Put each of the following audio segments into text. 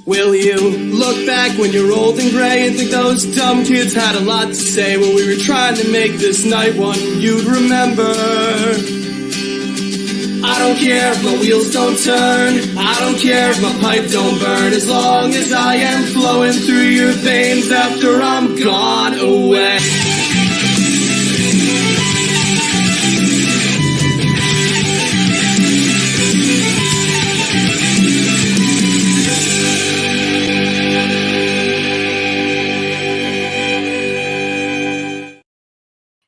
Will you look back when you're old and gray and think those dumb kids had a lot to say when we were trying to make this night one you'd remember? I don't care if my wheels don't turn, I don't care if my pipe don't burn, as long as I am flowing through your veins after I'm gone away.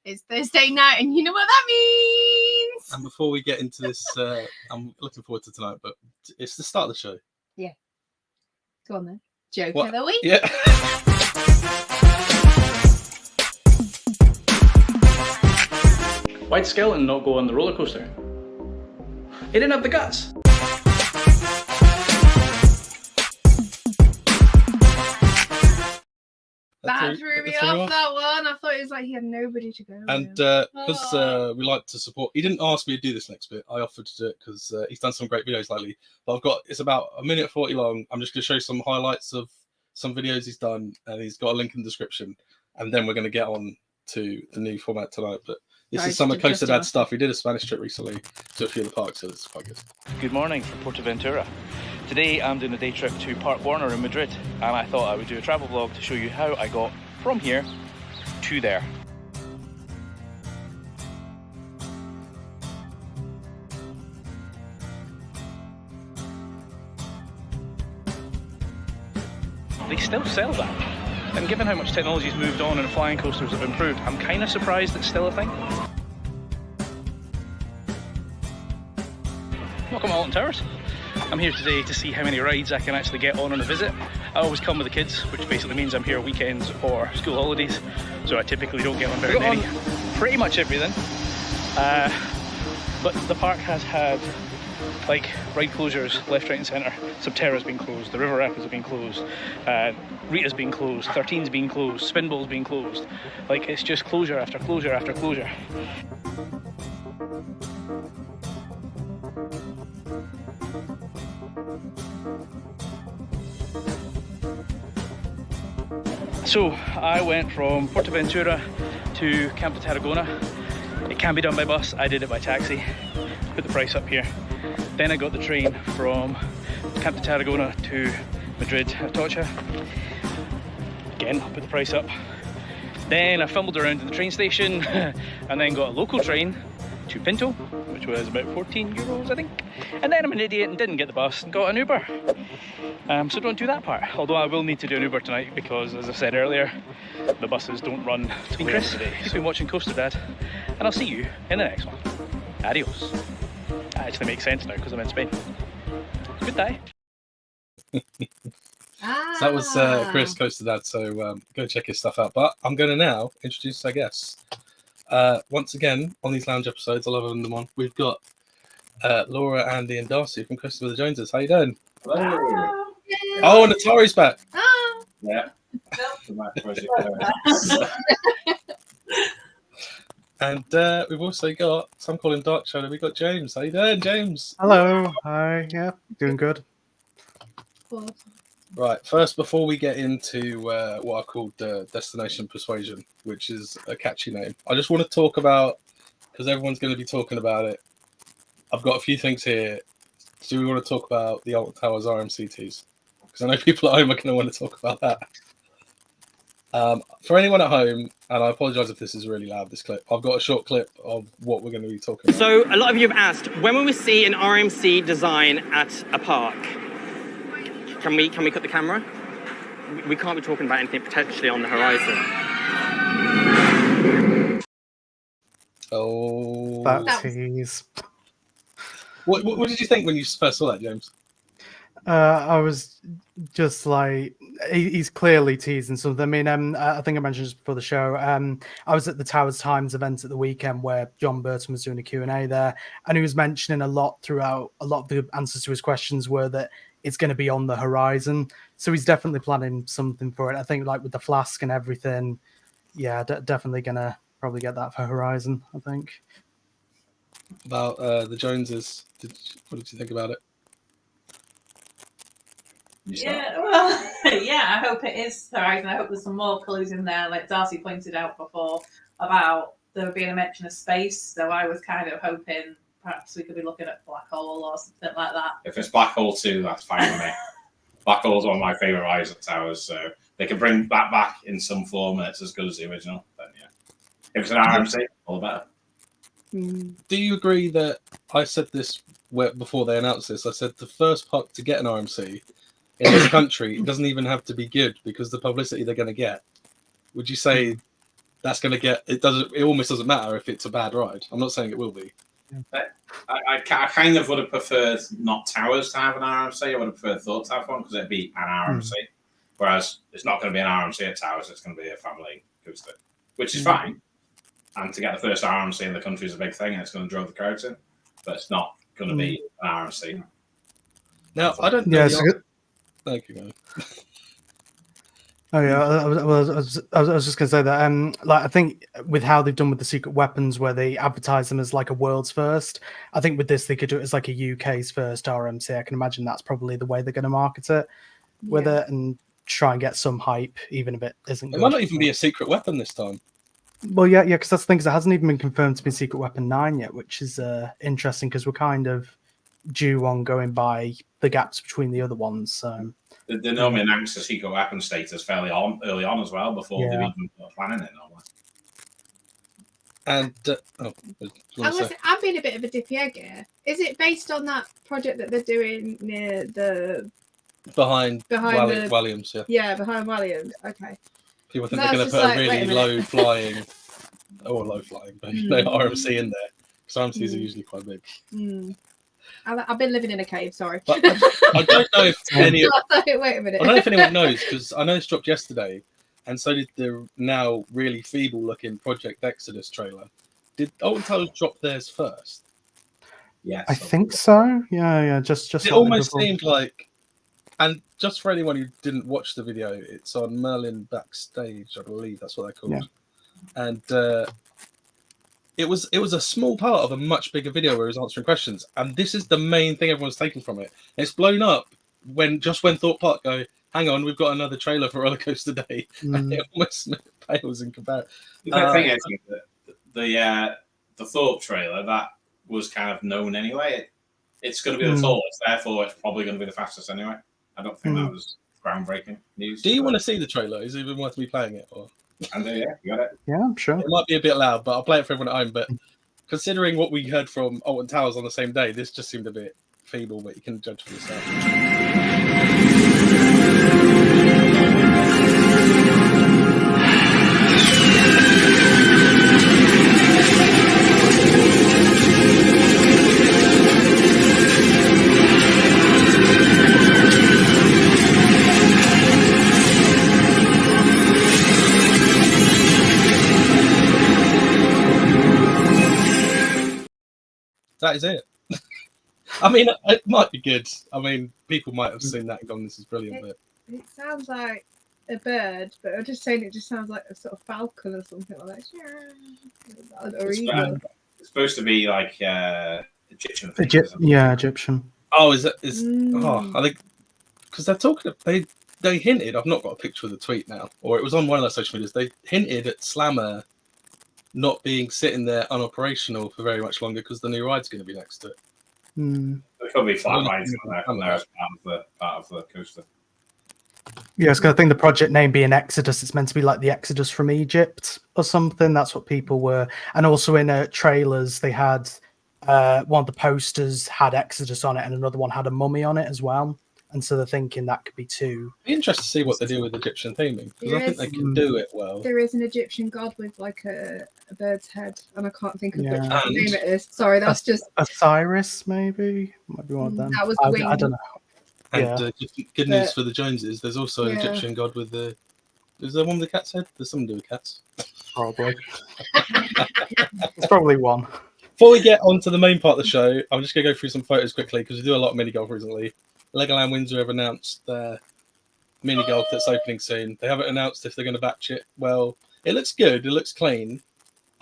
It's Thursday night, and you know what that means. And before we get into this, I'm looking forward to tonight, but it's the start of the show. Yeah. Go on then. Joke What? of the week. Yeah. Why'd Skeleton not go on the roller coaster? He didn't have the guts. That threw me off, that one. I thought it was like he had nobody to go And with. because we like to support, he didn't ask me to do this next bit. I offered to do it because he's done some great videos lately. But it's about 1:40 long. I'm just going to show you some highlights of some videos he's done, and he's got a link in the description. And then we're going to get on to the new format tonight. But this is some of Costa Dad stuff. We did a Spanish trip recently to a few of the parks, so it's quite good. Good morning from Portaventura. Today I'm doing a day trip to Park Warner in Madrid, and I thought I would do a travel vlog to show you how I got from here to there. They still sell that, and given how much technology's moved on and flying coasters have improved, I'm kind of surprised it's still a thing. Welcome to Alton Towers. I'm here today to see how many rides I can actually get on a visit. I always come with the kids, which basically means I'm here weekends or school holidays, so I typically don't get on very many. Pretty much everything. But the park has had like ride closures left, right and centre. Subterra's been closed, the River Rapids have been closed, Rita's been closed, 13's been closed, Spinball's been closed. Like, it's just closure after closure after closure. So I went from Portaventura to Camp de Tarragona. It can be done by bus, I did it by taxi. Put the price up here. Then I got the train from Camp de Tarragona to Madrid Atocha. Again, put the price up. Then I fumbled around in the train station and then got a local train to Pinto, which was about 14 euros I think. And then I'm an idiot and didn't get the bus and got an Uber. So don't do that part. Although I will need to do an Uber tonight because, as I said earlier, the buses don't run till the end of the day. You've been watching Coaster Dad, and I'll see you in the next one. Adios. That actually makes sense now because I'm in Spain. Good day. So that was Chris Costa Dad, so go check his stuff out. But I'm going to now introduce our guests. Once again, on these lounge episodes, I love having them on. We've got Laura, Andy, and Darcy from Christopher the Joneses. How you doing? Hello. Oh, and Atari's back. Oh. Yeah. And we've also got, some call him Dark Shadow, we've got James. How you doing, James? Hello. Hi. Yeah, doing good. Right, first, before we get into what I called Destination Persuasion, which is a catchy name, I just want to talk about, because everyone's going to be talking about it, I've got a few things here. Do we want to talk about the Alton Towers RMCTs? Because I know people at home are going to want to talk about that. For anyone at home, and I apologise if this is really loud, this clip, I've got a short clip of what we're going to be talking about. So, a lot of you have asked, when will we see an RMC design at a park? Can we cut the camera? We can't be talking about anything potentially on the horizon. Oh. That tease. What did you think when you first saw that, James? I was just like, he's clearly teasing something. I mean, I think I mentioned this before the show. I was at the Towers Times event at the weekend where John Burton was doing a Q&A there, and he was mentioning a lot throughout. A lot of the answers to his questions were that it's going to be on the horizon. So he's definitely planning something for it. I think, like with the flask and everything, yeah, definitely going to probably get that for Horizon, I think. About the Joneses, what did you think about it? Yeah, well, yeah, I hope it is Horizon. I hope there's some more colours in there, like Darcy pointed out before, about there being a mention of space. So I was kind of hoping perhaps we could be looking at Black Hole or something like that. If it's Black Hole 2, that's fine with me. Black Hole's one of my favourite rides at Towers, so they can bring that back in some form and it's as good as the original, then yeah. If it's an RMC, all the better. Do you agree that I said this before they announced this? I said the first park to get an RMC in this country, it doesn't even have to be good because the publicity they're going to get. Would you say that's going to get it? It almost doesn't matter if it's a bad ride. I'm not saying it will be. I kind of would have preferred not Towers to have an RMC. I would have preferred Thought to have one because it'd be an RMC. Whereas it's not going to be an RMC at Towers. It's going to be a family coaster, which is fine. And to get the first RMC in the country is a big thing, and it's going to draw the crowds in. But it's not going to be an RMC. Now I don't know. Thank you, man. Oh yeah, I was just gonna say that. Like I think with how they've done with the secret weapons, where they advertise them as like a world's first, I think with this they could do it as like a UK's first RMC. I can imagine that's probably the way they're going to market it with it and try and get some hype, even if it isn't. It might not even be a secret weapon this time. Well, yeah, because that's the thing. 'Cause it hasn't even been confirmed to be Secret Weapon 9 yet, which is interesting because we're kind of due on going by the gaps between the other ones. So they normally announce the secret weapon status fairly early on as well before they've even planning it normally. And I'm being a bit of a dippy egg here. Is it based on that project that they're doing near the behind Williams? Yeah, behind Williams. Okay. People think they're going to put a really low flying, but RMC in there. Because RMCs are usually quite big. I've been living in a cave, sorry. But I don't know if Wait a minute. I don't know if anyone knows, because I know this dropped yesterday, and so did the now really feeble-looking Project Exodus trailer. Did Alton Towers drop theirs first? Yes. I think so. Yeah. Just. It almost seemed like, and just for anyone who didn't watch the video, it's on Merlin Backstage, I believe that's what they're called. Yeah. And it was a small part of a much bigger video where he was answering questions, and this is the main thing everyone's taking from it. It's blown up when Thought Park go, hang on, we've got another trailer for Roller Coaster Day, and it almost pales in comparison. The thing is, the Thought trailer that was kind of known anyway. It's going to be the tallest, therefore it's probably going to be the fastest anyway. I don't think that was groundbreaking news. Do you want to see the trailer? Is it even worth me playing it? Or? And yeah, you got it. Yeah, I'm sure. It might be a bit loud, but I'll play it for everyone at home. But considering what we heard from Alton Towers on the same day, this just seemed a bit feeble, but you can judge for yourself. That is it. I mean, it might be good. I mean, people might have seen that and gone, this is brilliant. But it sounds like a bird, but I'm just saying it just sounds like a sort of falcon or something like that. It's supposed to be like Egyptian. Egyptian. Oh, I think because they're talking. They hinted. I've not got a picture of the tweet now, or it was on one of their social medias. They hinted at Slammer not being sitting there unoperational for very much longer because the new ride's going to be next to it. There could be flat rides on there as part of the coaster. Yeah, because I think the project name being Exodus, it's meant to be like the Exodus from Egypt or something. That's what people were. And also in trailers, they had one of the posters had Exodus on it and another one had a mummy on it as well. And so they're thinking that could be two. Be interested to see what they do with Egyptian theming, because I think they can do it well. There is an Egyptian god with like a bird's head, and I can't think of which name it is. Sorry, that's just Osiris, maybe. Might be one of them. That was I don't know. And good news for the Joneses. There's also an Egyptian god with the. Is there one with the cat's head? There's something to do with cats. Probably. It's probably one. Before we get on to the main part of the show, I'm just going to go through some photos quickly because we do a lot of mini golf recently. Legoland Windsor have announced their mini golf that's opening soon. They haven't announced if they're going to batch it. Well, it looks good. It looks clean.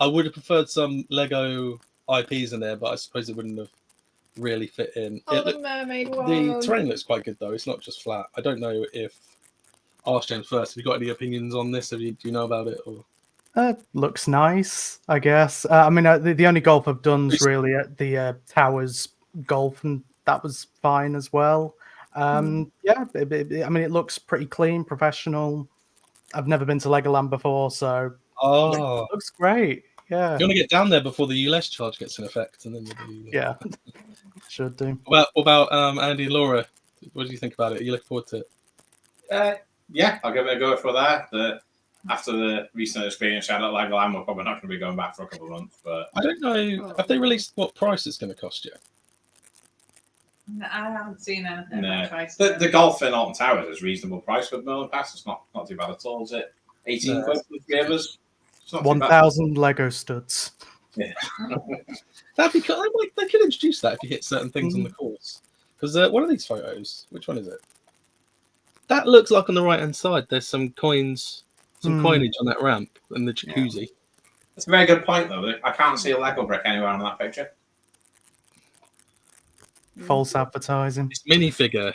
I would have preferred some Lego IPs in there, but I suppose it wouldn't have really fit in. Oh, the mermaid one. The terrain looks quite good though. It's not just flat. I don't know if. Ask James first. Have you got any opinions on this? Do you know about it? Or Looks nice, I guess. I mean, the only golf I've done is really at the Towers golf, and that was fine as well. Yeah, I mean, it looks pretty clean, professional. I've never been to Legoland before, so it looks great. Yeah, you want to get down there before the ULEZ charge gets in effect, and then you do. Yeah, should do. What about Andy and Laura? What do you think about it? Are you looking forward to it? Yeah, I'll give it a go for that. After the recent experience I had at Legoland, we're probably not going to be going back for a couple of months. But I don't know. Have they released what price it's going to cost you? No, I haven't seen anything. No. The golf in Alton Towers is reasonable price with Merlin Pass. It's not too bad at all, is it? 18 quid for the three of us. 1,000 Lego studs. Yeah. That'd be cool. They could introduce that if you hit certain things on the course. Because one of these photos, which one is it? That looks like on the right hand side. There's some coins, coinage on that ramp and the jacuzzi. Yeah. That's a very good point, though. I can't see a Lego brick anywhere on that picture. False advertising. It's minifigure.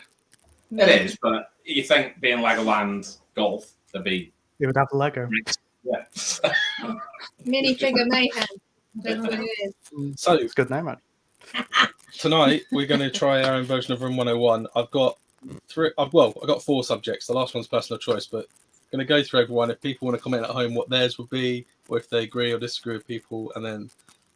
It is, but you think being Legoland golf, there'd be. It would have a Lego. Yeah. Minifigure mayhem. That's what it is. So it's a good name, man. Tonight we're going to try our own version of Room 101. I've got 4 subjects. The last one's personal choice, but I'm going to go through everyone. If people want to comment at home what theirs would be, or if they agree or disagree with people, and then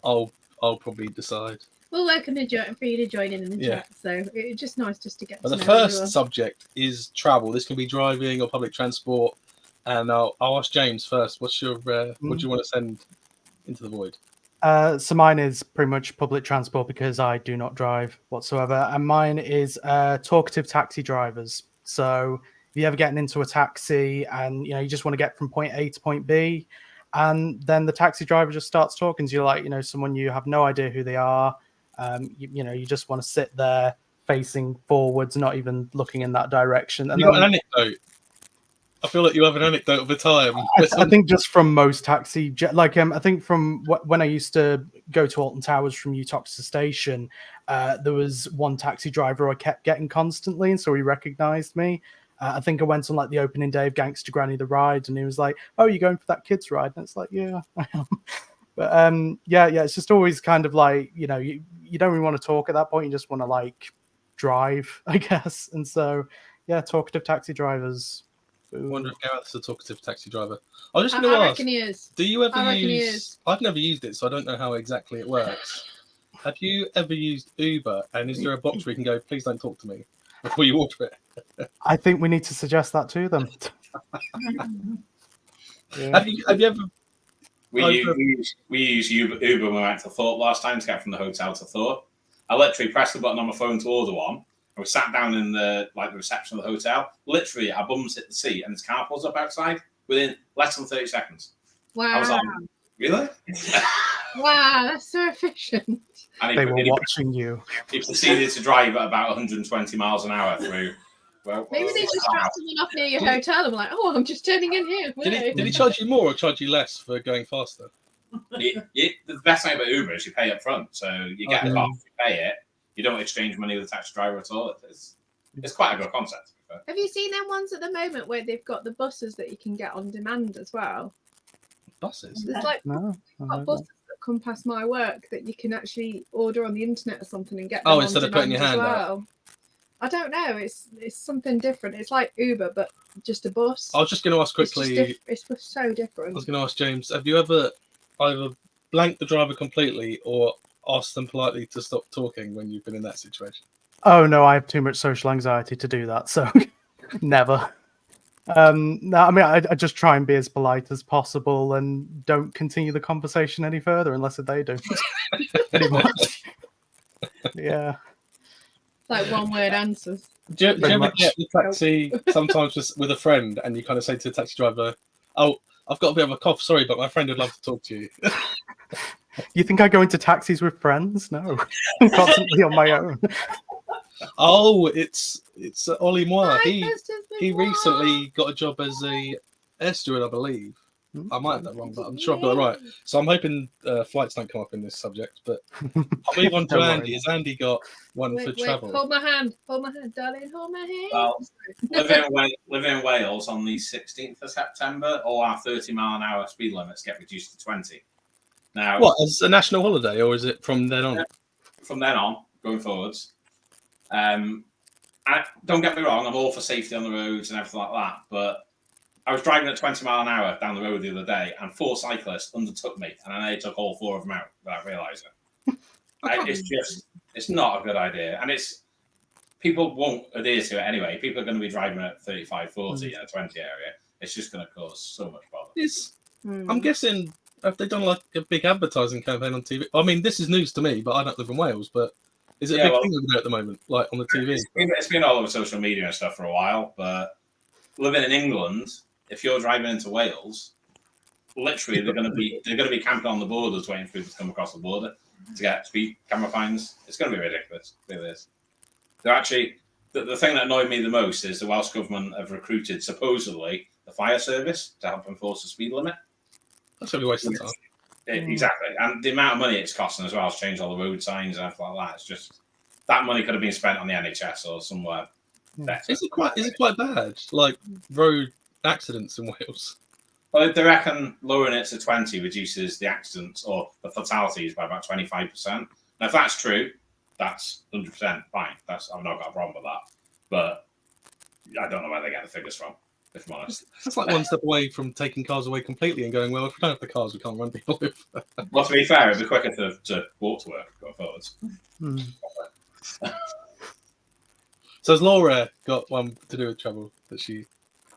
I'll probably decide. We'll welcome for you to join in the chat. So it's just nice just to get. But the first subject is travel. This can be driving or public transport, and I'll ask James first. What's your what do you want to send into the void? So mine is pretty much public transport because I do not drive whatsoever, and mine is talkative taxi drivers. So if you're ever getting into a taxi and you just want to get from point A to point B, and then the taxi driver just starts talking to you like someone you have no idea who they are. You just want to sit there facing forwards, not even looking in that direction. And you got an anecdote. I feel like you have an anecdote of the time. I think just from most taxi, I think from when I used to go to Alton Towers from Utoxeter Station, there was one taxi driver I kept getting constantly, and so he recognised me. I think I went on like the opening day of Gangster Granny the Ride, and he was like, "Oh, you're going for that kids ride?" And it's like, "Yeah, I am." But yeah, it's just always kind of like you don't really want to talk at that point. You just want to like drive, I guess. And so yeah, talkative taxi drivers. I wonder if Gareth's a talkative taxi driver. I was just going to ask, reckon he is. Do you ever use... I've never used it, so I don't know how exactly it works. Have you ever used Uber, and is there a box where you can go, please don't talk to me, before you order it? I think we need to suggest that to them. Yeah. Have you ever... We use Uber when we went to Thorpe last time to get from the hotel to Thorpe. I literally pressed the button on my phone to order one. I was sat down in the reception of the hotel. Literally, our bums hit the seat and his car pulls up outside within less than 30 seconds. Wow. I was like, really? Wow, that's so efficient. And they were watching you. He proceeded to drive at about 120 miles an hour through. Well, maybe they just dropped someone off near your hotel and were like, oh, I'm just turning in here. Did he charge you more or charge you less for going faster? The best thing about Uber is you pay up front. So you get a car, you pay it. You don't exchange money with the taxi driver at all. It's quite a good concept. Have you seen them ones at the moment where they've got the buses that you can get on demand as well? Buses? There's like buses that come past my work that you can actually order on the internet or something and get them instead of putting your hand out. I don't know. It's something different. It's like Uber, but just a bus. I was just going to ask quickly. It's so different. I was going to ask James, have you ever either blanked the driver completely or asked them politely to stop talking when you've been in that situation? Oh no, I have too much social anxiety to do that, so never. No, I mean I just try and be as polite as possible and don't continue the conversation any further unless they do. Pretty much. Yeah. Like one word answers. Do you ever get the taxi sometimes just with a friend and you kind of say to the taxi driver, "Oh, I've got a bit of a cough, sorry, but my friend would love to talk to you." You think I go into taxis with friends? No, I'm constantly on my own. Oh, it's Ollie Moore. He recently got a job as a air steward, I believe. I might have that wrong, but I'm sure I've got it right. So I'm hoping flights don't come up in this subject. But I'll move on to Don't Andy. worry. Has Andy got one for Wait, travel? hold my hand, darling, hold my hand. Well, living in Wales on the 16th of September, all our 30-mile-an-hour speed limits get reduced to 20. Now, What, as a national holiday, or is it from then on? from then on, going forwards, don't get me wrong, I'm all for safety on the roads and everything like that, but I was driving at 20 mile an hour down the road the other day, and 4 cyclists undertook me, and I took all 4 of them out without realising. It's not a good idea, and people won't adhere to it anyway. People are going to be driving at 35, 40 in a 20 area. It's just going to cause so much bother. I'm guessing, have they done like a big advertising campaign on TV? I mean, this is news to me, but I don't live in Wales. But is it a big thing over there at the moment, like on the TV? It's been all over social media and stuff for a while, but living in England, if you're driving into Wales, literally they're going to be camping on the borders waiting for people to come across the border to get speed camera fines. It's going to be ridiculous. It really is. They're actually the thing that annoyed me the most is the Welsh government have recruited supposedly the fire service to help enforce the speed limit. That's going to be wasting time. Exactly, and the amount of money it's costing as well to change all the road signs and everything like that. It's just that money could have been spent on the NHS or somewhere better. Is it quite bad? Like road accidents in Wales? Well, they reckon lowering it to 20 reduces the accidents or the fatalities by about 25%. Now, if that's true, that's 100% fine. I've not got a problem with that. But I don't know where they get the figures from, if I'm honest. That's like one step away from taking cars away completely and going, well, if we don't have the cars, we can't run people over. Well, to be fair, it'd be quicker to walk to work going forwards. So has Laura got one to do with travel that she...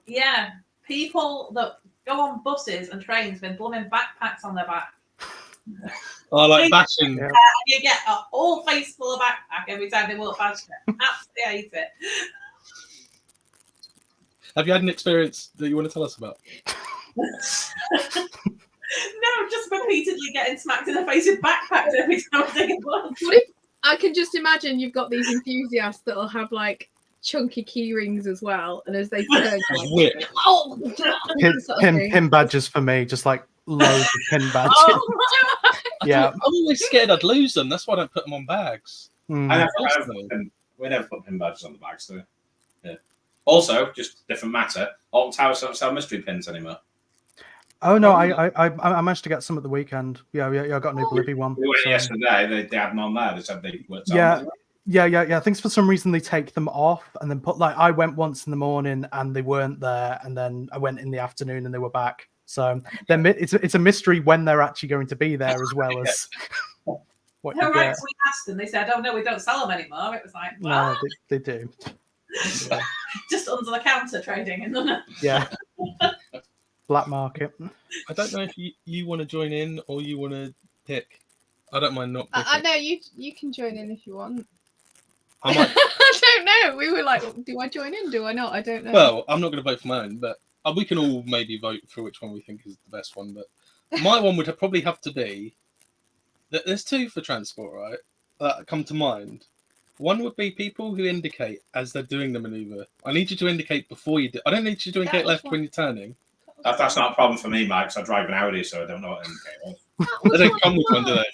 Yeah, people that go on buses and trains with blooming backpacks on their back. Oh, like bashing. Yeah. You get a whole face full of backpack every time they walk past you. Absolutely hate it. Have you had an experience that you want to tell us about? No, just repeatedly getting smacked in the face with backpacks every time I take a bus. What if I can just imagine you've got these enthusiasts that'll have like chunky key rings as well, and as they turn, like, oh, pin badges for me, just like loads of pin badges. Yeah, I'm always scared I'd lose them. That's why I don't put them on bags. We never put pin badges on the bags, do we? Yeah. Also, just different matter. Alton Towers don't sell mystery pins anymore. Oh no, I managed to get some at the weekend. Yeah, I got an Oblivion one. We went yesterday. They had them on there. They said they worked on them. Yeah. I think for some reason they take them off and then put, like, I went once in the morning and they weren't there, and then I went in the afternoon and they were back. So then it's a mystery when they're actually going to be there, as well as what you get. We asked them. They said, "Oh no, we don't sell them anymore." It was like, well, no, they do. Yeah. Just under the counter trading, isn't it? Yeah. Black market. I don't know if you want to join in or you want to pick. I don't mind not picking. I know you can join in if you want. I might. I don't know. We were like, do I join in? Do I not? I don't know. Well, I'm not going to vote for my own, but we can all maybe vote for which one we think is the best one. But my one would probably have to be that there's 2 for transport, right? That come to mind. One would be people who indicate as they're doing the maneuver. I need you to indicate before you do. I don't need you to indicate left when you're turning. That's not a problem for me, Mike, because I drive an Audi, so I don't know what to indicate. They don't come with one, do they?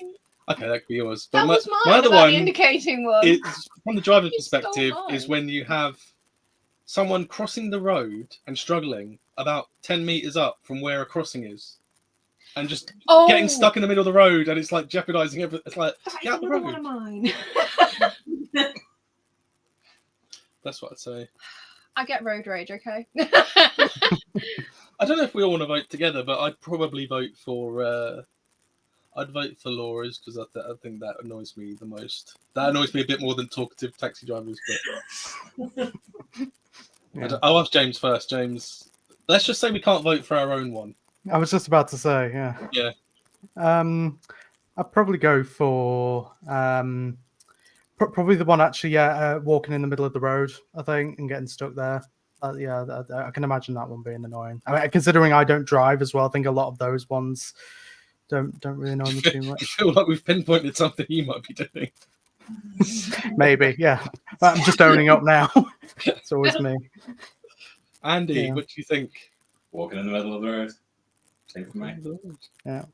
Okay, that could be yours. But that was mine, my other about one, the indicating one. is, from the driver's You stole perspective, mine. is when you have someone crossing the road and struggling about 10 meters up from where a crossing is, and just getting stuck in the middle of the road, and it's like jeopardizing everything. It's like, get out the road. One of mine. That's what I'd say. I get road rage, okay? I don't know if we all want to vote together, but I'd probably vote for. I'd vote for Laura's because I think that annoys me the most. That annoys me a bit more than talkative taxi drivers. But Yeah. I'll ask James first. James, let's just say we can't vote for our own one. I was just about to say, yeah. Yeah. I'd probably go for probably the one actually, walking in the middle of the road, I think, and getting stuck there. I can imagine that one being annoying. I mean, considering I don't drive as well, I think a lot of those ones don't really annoy me too much. I feel like we've pinpointed something you might be doing. Maybe, yeah. But I'm just owning up now. It's always me. Andy, what do you think? Walking in the middle of the road. Same for me. Yeah.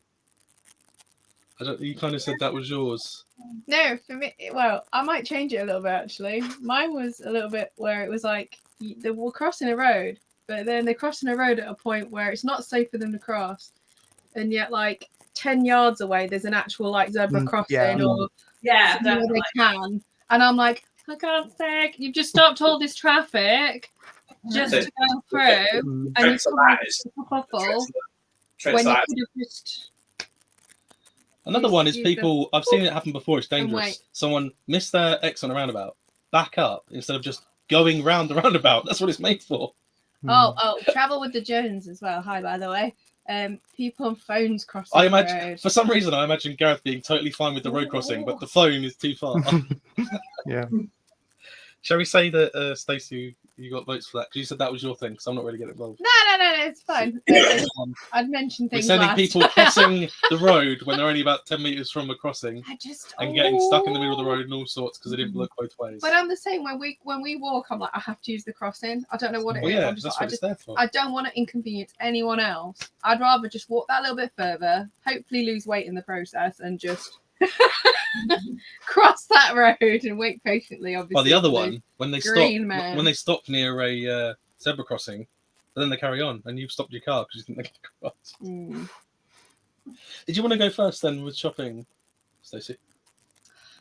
You kind of said that was yours. No, for me, well, I might change it a little bit actually. Mine was a little bit where it was like they were crossing a road, but then they're crossing a road at a point where it's not safe for them to cross, and yet like 10 yards away there's an actual like zebra crossing or somewhere they can, and I'm like, for God's sake, you've just stopped all this traffic just to go through, and you've when you could have just. Another one is people. I've seen it happen before. It's dangerous. Someone missed their X on a roundabout, back up instead of just going round the roundabout. That's what it's made for. Oh, travel with the Jones as well. Hi, by the way. People on phones crossing. I imagine the road. for some reason I imagine Gareth being totally fine with the road crossing, but the phone is too far. Yeah. Shall we say that Stacey, you got votes for that? Because you said that was your thing. Because I'm not really getting involved. No, it's fine. I'd mentioned things. We're sending last. people crossing the road when they're only about 10 meters from a crossing, and getting stuck in the middle of the road and all sorts because they didn't look both ways. But I'm the same when we walk. I'm like, I have to use the crossing. I don't know what it is. Yeah, I'm just that's like, what it's there for. I don't want to inconvenience anyone else. I'd rather just walk that little bit further, hopefully lose weight in the process, and just cross that road and wait patiently. Obviously. Well, the other one when they stop near a zebra crossing, but then they carry on, and you've stopped your car because you think they're going to cross. Did you want to go first then with shopping, Stacey?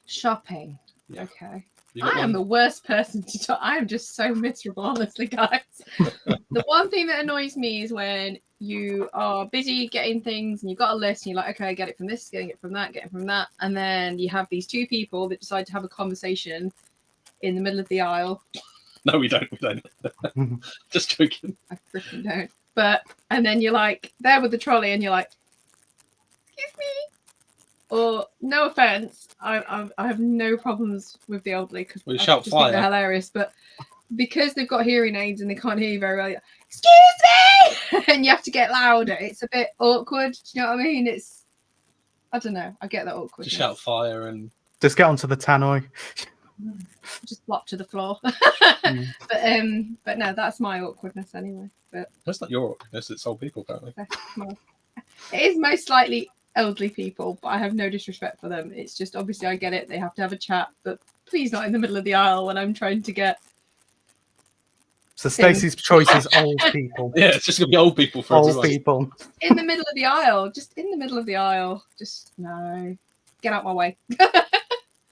Shopping. Yeah. Okay. I am the worst person to talk. I am just so miserable, honestly, guys. The one thing that annoys me is when you are busy getting things and you've got a list and you're like, okay, get it from this, getting it from that, get it from that. And then you have these two people that decide to have a conversation in the middle of the aisle. No, we don't. Just joking. I freaking don't. But, and then you're like, there with the trolley and you're like, excuse me. Or, no offense, I have no problems with the elderly because you shout fire. They're hilarious, but because they've got hearing aids and they can't hear you very well, excuse me, and you have to get louder. It's a bit awkward. Do you know what I mean? I don't know. I get that awkward. Just shout fire and just get onto the tannoy. Just flop to the floor. But no, that's my awkwardness anyway. But that's not your awkwardness. It's old people apparently. It is most likely elderly people, but I have no disrespect for them. It's just obviously I get it. They have to have a chat, but please not in the middle of the aisle when I'm trying to get. So Stacey's choice is old people. Yeah, it's just gonna be old people for old people. In the middle of the aisle, just in the middle of the aisle. Just no, get out my way.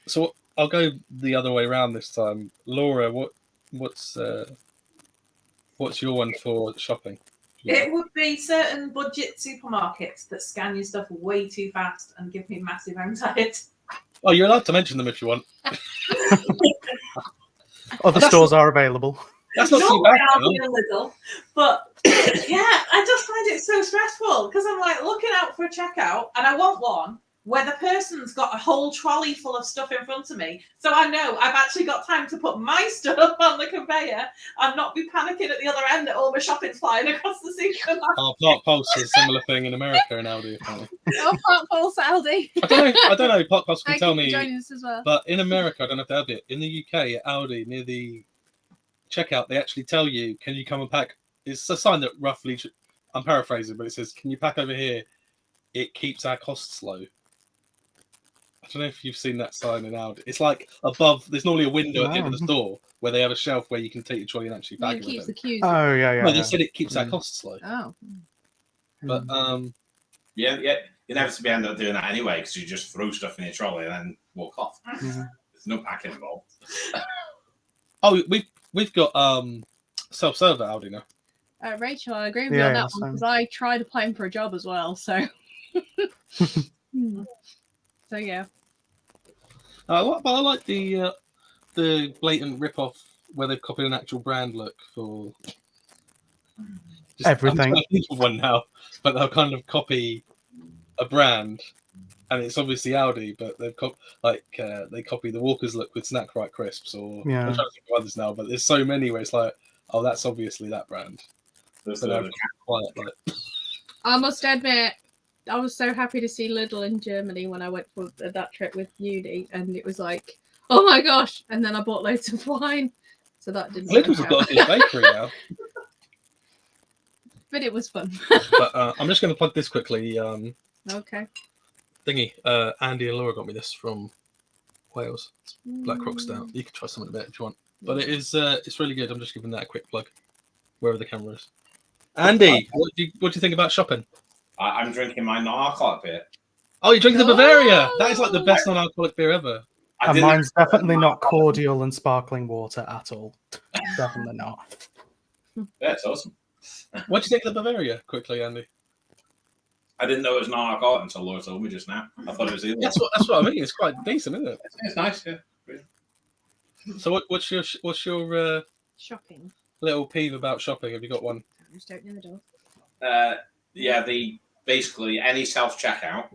So I'll go the other way around this time. Laura, what's your one for shopping? It would be certain budget supermarkets that scan your stuff way too fast and give me massive anxiety. Oh, you're allowed to mention them if you want. Other stores are available. That's not too bad. A little, but yeah, I just find it so stressful because I'm like looking out for a checkout and I want one where the person's got a whole trolley full of stuff in front of me. So I know I've actually got time to put my stuff on the conveyor and not be panicking at the other end that all my shopping's flying across the supermarket. Oh, Park Pulse is a similar thing in America and Aldi, apparently. Oh, Park Pulse, Aldi. I don't know. Park Pulse can tell me. Joining us as well. But in America, I don't know if they have it. In the UK, at Aldi, near the checkout, they actually tell you, can you come and pack? It's a sign that roughly, I'm paraphrasing, but it says, can you pack over here? It keeps our costs low. I don't know if you've seen that sign in Aldi. It's like above. There's normally a window at the end of the store where they have a shelf where you can take your trolley and actually bag it. Keeps the queues. Oh yeah. No, they said it keeps our costs low. Oh. But yeah, you inevitably end up doing that anyway because you just throw stuff in your trolley and then walk off. There's no packing involved. Oh, we've got self-serve at Aldi now. Rachel, I agree with you on that one because I tried applying for a job as well. So. So yeah. But I like the blatant rip-off where they've copied an actual brand look for everything. I'm trying to think of one now, but they'll kind of copy a brand, and it's obviously Aldi, but they've they copy the Walker's look with Snack Right crisps, or I'm trying to think of others now, but there's so many where it's like, oh, that's obviously that brand. I must admit, I was so happy to see Lidl in Germany when I went for that trip with uni, and it was like, oh my gosh! And then I bought loads of wine, so that didn't. Lidl's got a good bakery now. but it was fun. But I'm just going to plug this quickly. Okay. Thingy. Andy and Laura got me this from Wales. It's Black Rock Stout. You can try some in a bit if you want. But it is. It's really good. I'm just giving that a quick plug. Wherever the camera is. Andy, what do you think about shopping? I'm drinking my non-alcoholic beer. Oh, you're drinking the Bavaria. That is like the best non-alcoholic beer ever. And mine's definitely not cordial and sparkling water at all. Definitely not. Yeah, it's awesome. What do you think of the Bavaria? Quickly, Andy. I didn't know it was non-alcoholic until Laura told me just now. I thought it was either. That's what I mean. It's quite decent, isn't it? It's nice, yeah. So what's your Shopping. little peeve about shopping? Have you got one? I'm just opening the door. Yeah, basically any self-checkout,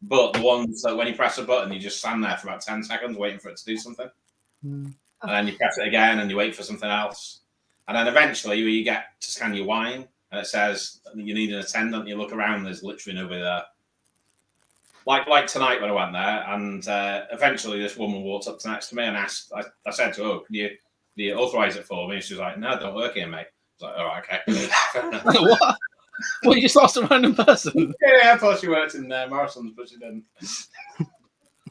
but the ones that when you press a button, you just stand there for about 10 seconds waiting for it to do something. And then you press it again and you wait for something else. And then eventually you get to scan your wine and it says you need an attendant. And you look around, there's literally nobody there. Like tonight when I went there, and eventually this woman walked up next to me and asked, I said to her, oh, can you authorize it for me? And she was like, no, I don't work here, mate. I was like, all right, okay. What? Well, you just asked a random person. Yeah, I thought she worked in Morrison's, but she didn't.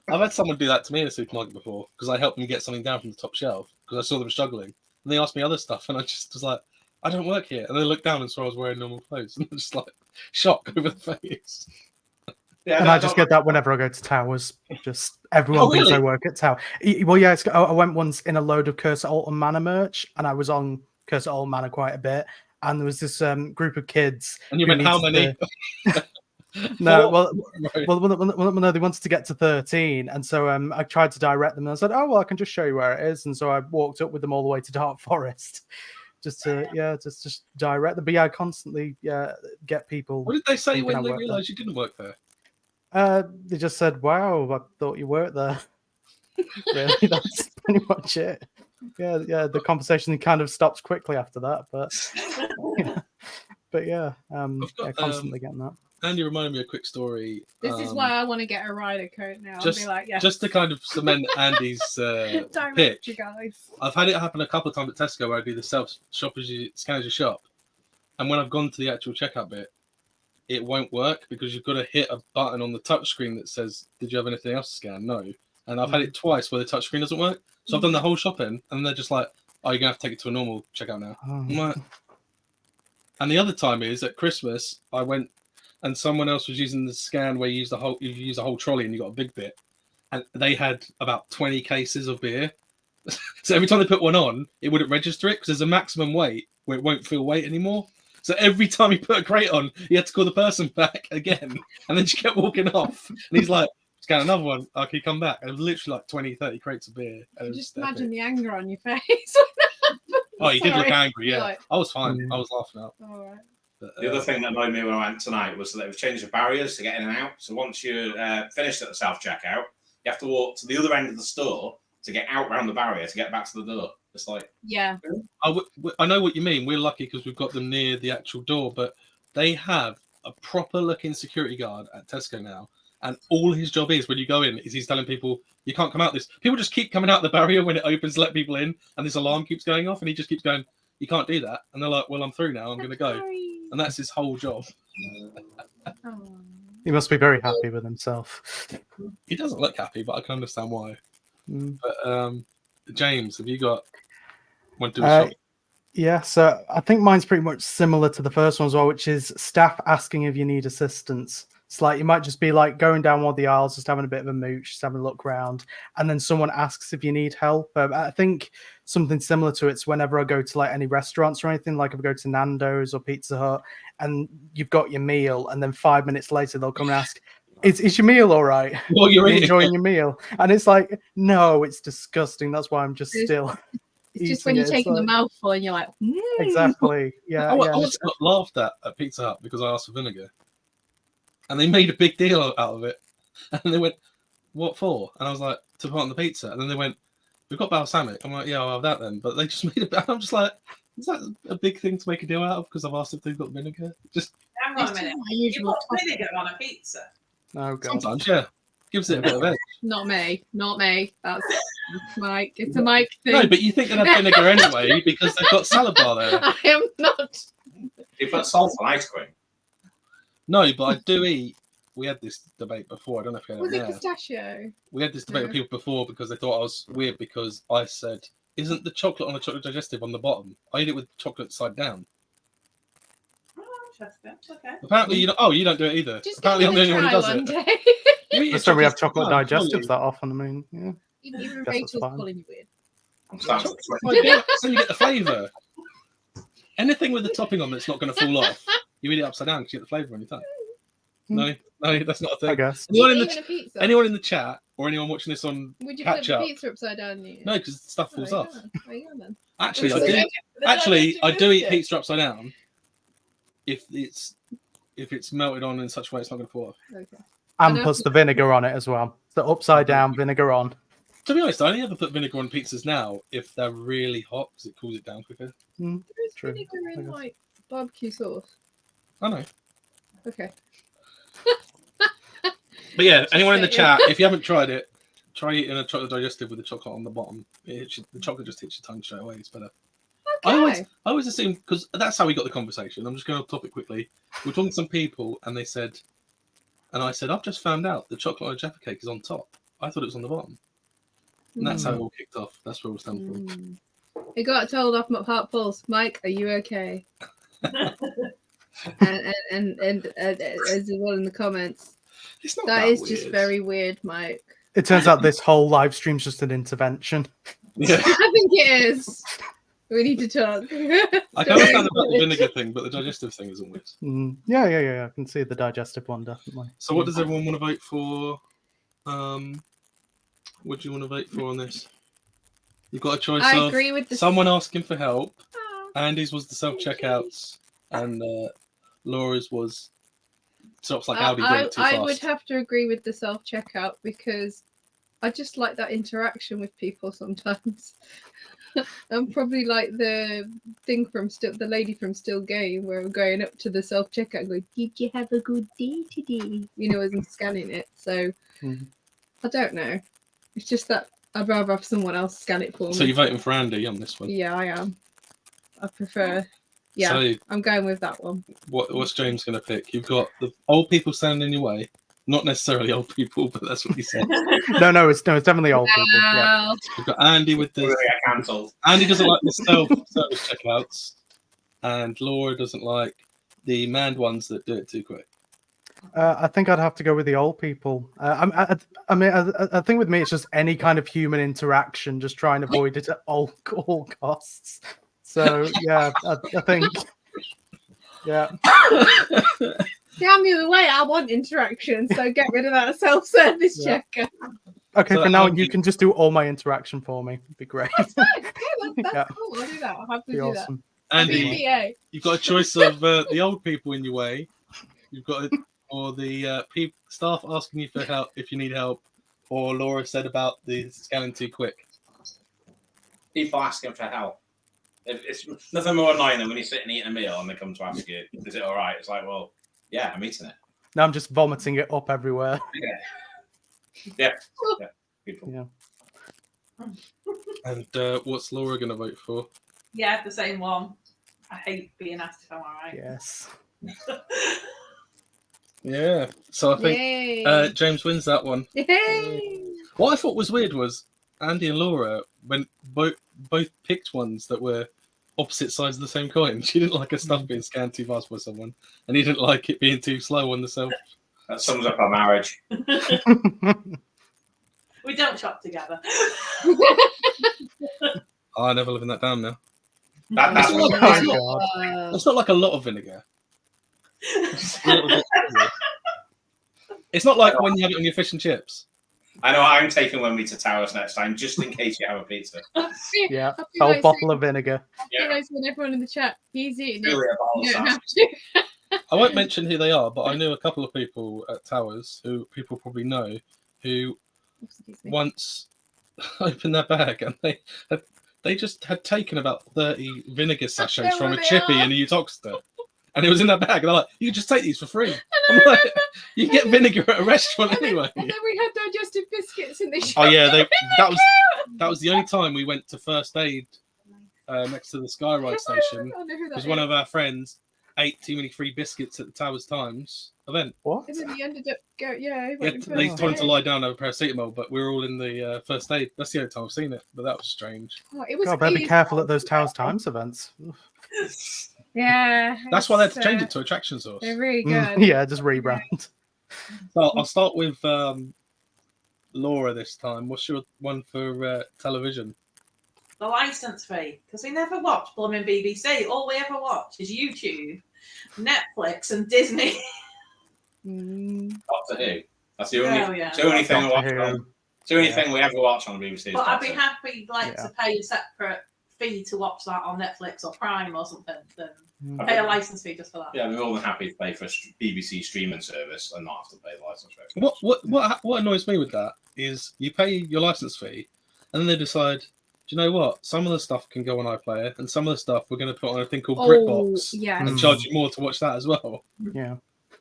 I've had someone do that to me in a supermarket before because I helped them get something down from the top shelf because I saw them struggling. And they asked me other stuff, and I just was like, I don't work here. And they looked down and saw I was wearing normal clothes, and I'm just like, shock over the face. Yeah, And I just get that whenever I go to Towers. Just everyone thinks I work at Tower. Well, yeah, I went once in a load of Cursor Alton Manor merch, and I was on Cursor Alton Manor quite a bit. And there was this group of kids. And you went, how many? No, no, they wanted to get to 13, and so I tried to direct them, and I said, "Oh, well, I can just show you where it is." And so I walked up with them all the way to Dark Forest, just direct them. But yeah, I constantly get people. What did they say when they realised you didn't work there? They just said, "Wow, I thought you worked there." Really, that's pretty much it. Yeah. The conversation kind of stops quickly after that, but yeah, constantly getting that. Andy reminded me of a quick story. This is why I want to get a rider coat now. Just, and be like, yeah. Just to kind of cement Andy's pitch. You guys. I've had it happen a couple of times at Tesco where I do the self-shop as you scan as you shop. And when I've gone to the actual checkout bit, it won't work because you've got to hit a button on the touch screen that says, did you have anything else to scan? No. And I've had it twice where the touch screen doesn't work. So I've done the whole shopping and they're just like, oh, you're going to have to take it to a normal checkout now. I'm like... And the other time is at Christmas, I went and someone else was using the scan where you use a whole trolley and you got a big bit. And they had about 20 cases of beer. So every time they put one on, it wouldn't register it because there's a maximum weight where it won't feel weight anymore. So every time you put a crate on, you had to call the person back again. And then she kept walking off. And he's like, scan another one. Oh, can you come back? And it was literally like 20, 30 crates of beer. Just imagine the anger on your face. Oh, he did look angry, yeah. Like... I was fine. I was laughing out. All right. But, the other thing that annoyed me when I went tonight was that they've changed the barriers to get in and out. So once you're finished at the self-checkout, you have to walk to the other end of the store to get out around the barrier to get back to the door. It's like... Yeah. I know what you mean. We're lucky because we've got them near the actual door, but they have a proper-looking security guard at Tesco now. And all his job is, when you go in, is he's telling people, you can't come out this. People just keep coming out the barrier when it opens to let people in, and this alarm keeps going off, and he just keeps going, you can't do that. And they're like, well, I'm through now. I'm going to go. And that's his whole job. He must be very happy with himself. He doesn't look happy, but I can understand why. But James, have you got one to do with shopping? Yeah, so I think mine's pretty much similar to the first one as well, which is staff asking if you need assistance. It's like you might just be like going down one of the aisles, just having a bit of a mooch, just having a look around, and then someone asks if you need help. I think something similar to it's whenever I go to like any restaurants or anything, like if I go to Nando's or Pizza Hut, and you've got your meal, and then 5 minutes later they'll come and ask, "Is your meal all right? Well, you're enjoying your meal?" And it's like, no, it's disgusting. That's why I'm just still. It's just when you're taking the mouthful and you're like, exactly, yeah. I once got laughed at Pizza Hut because I asked for vinegar. And they made a big deal out of it. And they went, what for? And I was like, to put on the pizza. And then they went, we've got balsamic. I'm like, yeah, I'll have that then. But they just made it. I'm just like, is that a big thing to make a deal out of? Because I've asked if they've got vinegar. Just hang on a minute. You put vinegar on a pizza? Oh, God. Sometimes, yeah. Gives it a bit of edge. Not me. That's Mike. It's a Mike thing. No, but you think they'd have vinegar anyway because they've got salad bar there. I am not. You put salt on ice cream. No, but I do eat. We had this debate before. I don't know if you had Was it it there. pistachio? We had this debate with No. people before because they thought I was weird because I said, "Isn't the chocolate on a chocolate digestive on the bottom? I eat it with chocolate side down." Oh, interesting. Okay. Apparently, you don't. Oh, you don't do it either. Just Apparently, give I'm the it a only one who try does one it. day. You eat Just your don't we have chocolate surely. digestives that often. I mean, yeah. Even Guess Rachel's that's fine. calling you weird. I'm starting to sweat. Like, yeah, so you get the flavour. Anything with the topping on that's not going to fall off, you eat it upside down because you get the flavour on your tongue. No, that's not a thing. I guess. Even a pizza. Anyone in the chat or anyone watching this on Would you flip catch the up? pizza upside down? No, because stuff falls off. There you go then. Actually, So I do. they- Actually, I do eat biscuit. pizza upside down if it's melted on in such a way it's not going to fall off. Okay. And know. puts the vinegar on it as well. The upside down vinegar on. To be honest, I only ever put vinegar on pizzas now if they're really hot because it cools it down quicker. There is True, vinegar I in guess. like barbecue sauce. I know. Okay. But yeah, anyone in the saying. chat, if you haven't tried it, try eating a chocolate digestive with the chocolate on the bottom. The chocolate just hits your tongue straight away. It's better. Okay. I always assume, because that's how we got the conversation. I'm just going to topic quickly. We're talking to some people, and they said, and I said, I've just found out the chocolate on a Jaffa cake is on top. I thought it was on the bottom. And that's how it all kicked off. That's where it all stemmed from. It got told off my heart pulse. Mike, are you okay? and as well in the comments. It's not That is just weird. very weird, Mike. It turns out this whole live stream's just an intervention. Yeah. I think it is. We need to talk. I can understand about the vinegar thing, but the digestive thing isn't weird. Yeah. I can see the digestive one, definitely. So what does everyone want to vote for? What do you want to vote for on this? You've got a choice I of agree with the someone asking for help. Oh, Andy's was the self-checkouts, and Laura's was stops like Audi doing it too I fast. would have to agree with the self-checkout because I just like that interaction with people sometimes. I'm probably like the thing from the lady from Still Game, where I'm going up to the self-checkout and going, "Did you have a good day today?" You know, as I'm scanning it. So I don't know. It's just that I'd rather have someone else scan it for me. So you're voting for Andy on this one? Yeah, I am. I prefer. Yeah, So I'm going with that one. what's James going to pick? You've got the old people standing in your way. Not necessarily old people, but that's what he said. No, it's definitely old people. Yeah. Wow. We've got Andy with the. We're gonna get cancelled. Andy doesn't like the self-service checkouts, and Laura doesn't like the manned ones that do it too quick. I think I'd have to go with the old people. I think with me, it's just any kind of human interaction, just try and avoid it at all costs. So yeah, I think, yeah. Damn you away! I want interaction, so get rid of that self-service Yeah. checker. Okay, So, for now, Andy- you can just do all my interaction for me. It'd be great. That's fine. Yeah, that's Yeah. cool. I'll do that. I'll have to Be do awesome. Andy, BBA. you've got a choice of the old people in your way. You've got or the staff asking you for help if you need help, or Laura said about the scanning too quick. People asking for help. It's nothing more annoying than when you sit and eat a meal and they come to ask you, "Is it all right?" It's like, well, yeah, I'm eating it. Now I'm just vomiting it up everywhere. Yeah. People. Yeah. And what's Laura going to vote for? Yeah, I have the same one. I hate being asked if I'm alright. Yes. Yeah. So I think Yay. James wins that one. Yay. What I thought was weird was Andy and Laura when both picked ones that were opposite sides of the same coin. She didn't like her stuff being scanned too fast by someone, and he didn't like it being too slow on the self. That sums up our marriage. We don't shop together. I never living that down now. That's It's what not, God. it's not like a lot of vinegar. Just a little bit. It's not like when you have it on your fish and chips. I know I'm taking when we to Towers next time, just in case you have a pizza. Yeah. I feel Whole like bottle of vinegar. Yeah. when everyone in the chat, he's eating it. Really a bottle of You don't sauce. have to. I won't mention who they are, but I knew a couple of people at Towers who people probably know who Excuse me. once opened their bag and they just had taken about 30 vinegar sachets from a There chippy they are. in a Utoxeter. And it was in their bag, and they're like, "You can just take these for free." I'm like, "You get vinegar at a restaurant anyway." And then we had digestive biscuits in the Oh shop. yeah, that was the only time we went to first aid next to the Sky Ride station. I know who that Because one is. of our friends ate too many free biscuits at the Towers Times event. What? And then he ended up going, yeah. He Yeah, went they first. told him to lie down over paracetamol, but we were all in the first aid. That's the only time I've seen it, but that was strange. Oh, it was God, better be easy. careful at those Towers Times events. Yeah. That's why they had to it's, change it to Attraction Source. They're really good. Yeah, just rebrand. So I'll start with Laura this time. What's your one for television? The license fee, because we never watch blooming BBC. All we ever watch is YouTube, Netflix, and Disney. Doctor Who. That's the only, Oh, yeah. it's the only thing we watch Doctor Who. on. It's the only thing we ever watch on the BBC. is But I'd be Doctor happy Yeah. to pay a separate fee to watch that on Netflix or Prime or something than Who. pay a license fee just for that. Yeah, I'm more than happy to pay for a BBC streaming service and not have to pay the license fee. What annoys me with that is you pay your license fee, and then they decide, do you know what? Some of the stuff can go on iPlayer, and some of the stuff we're going to put on a thing called BritBox yeah. and charge you more to watch that as well. Yeah.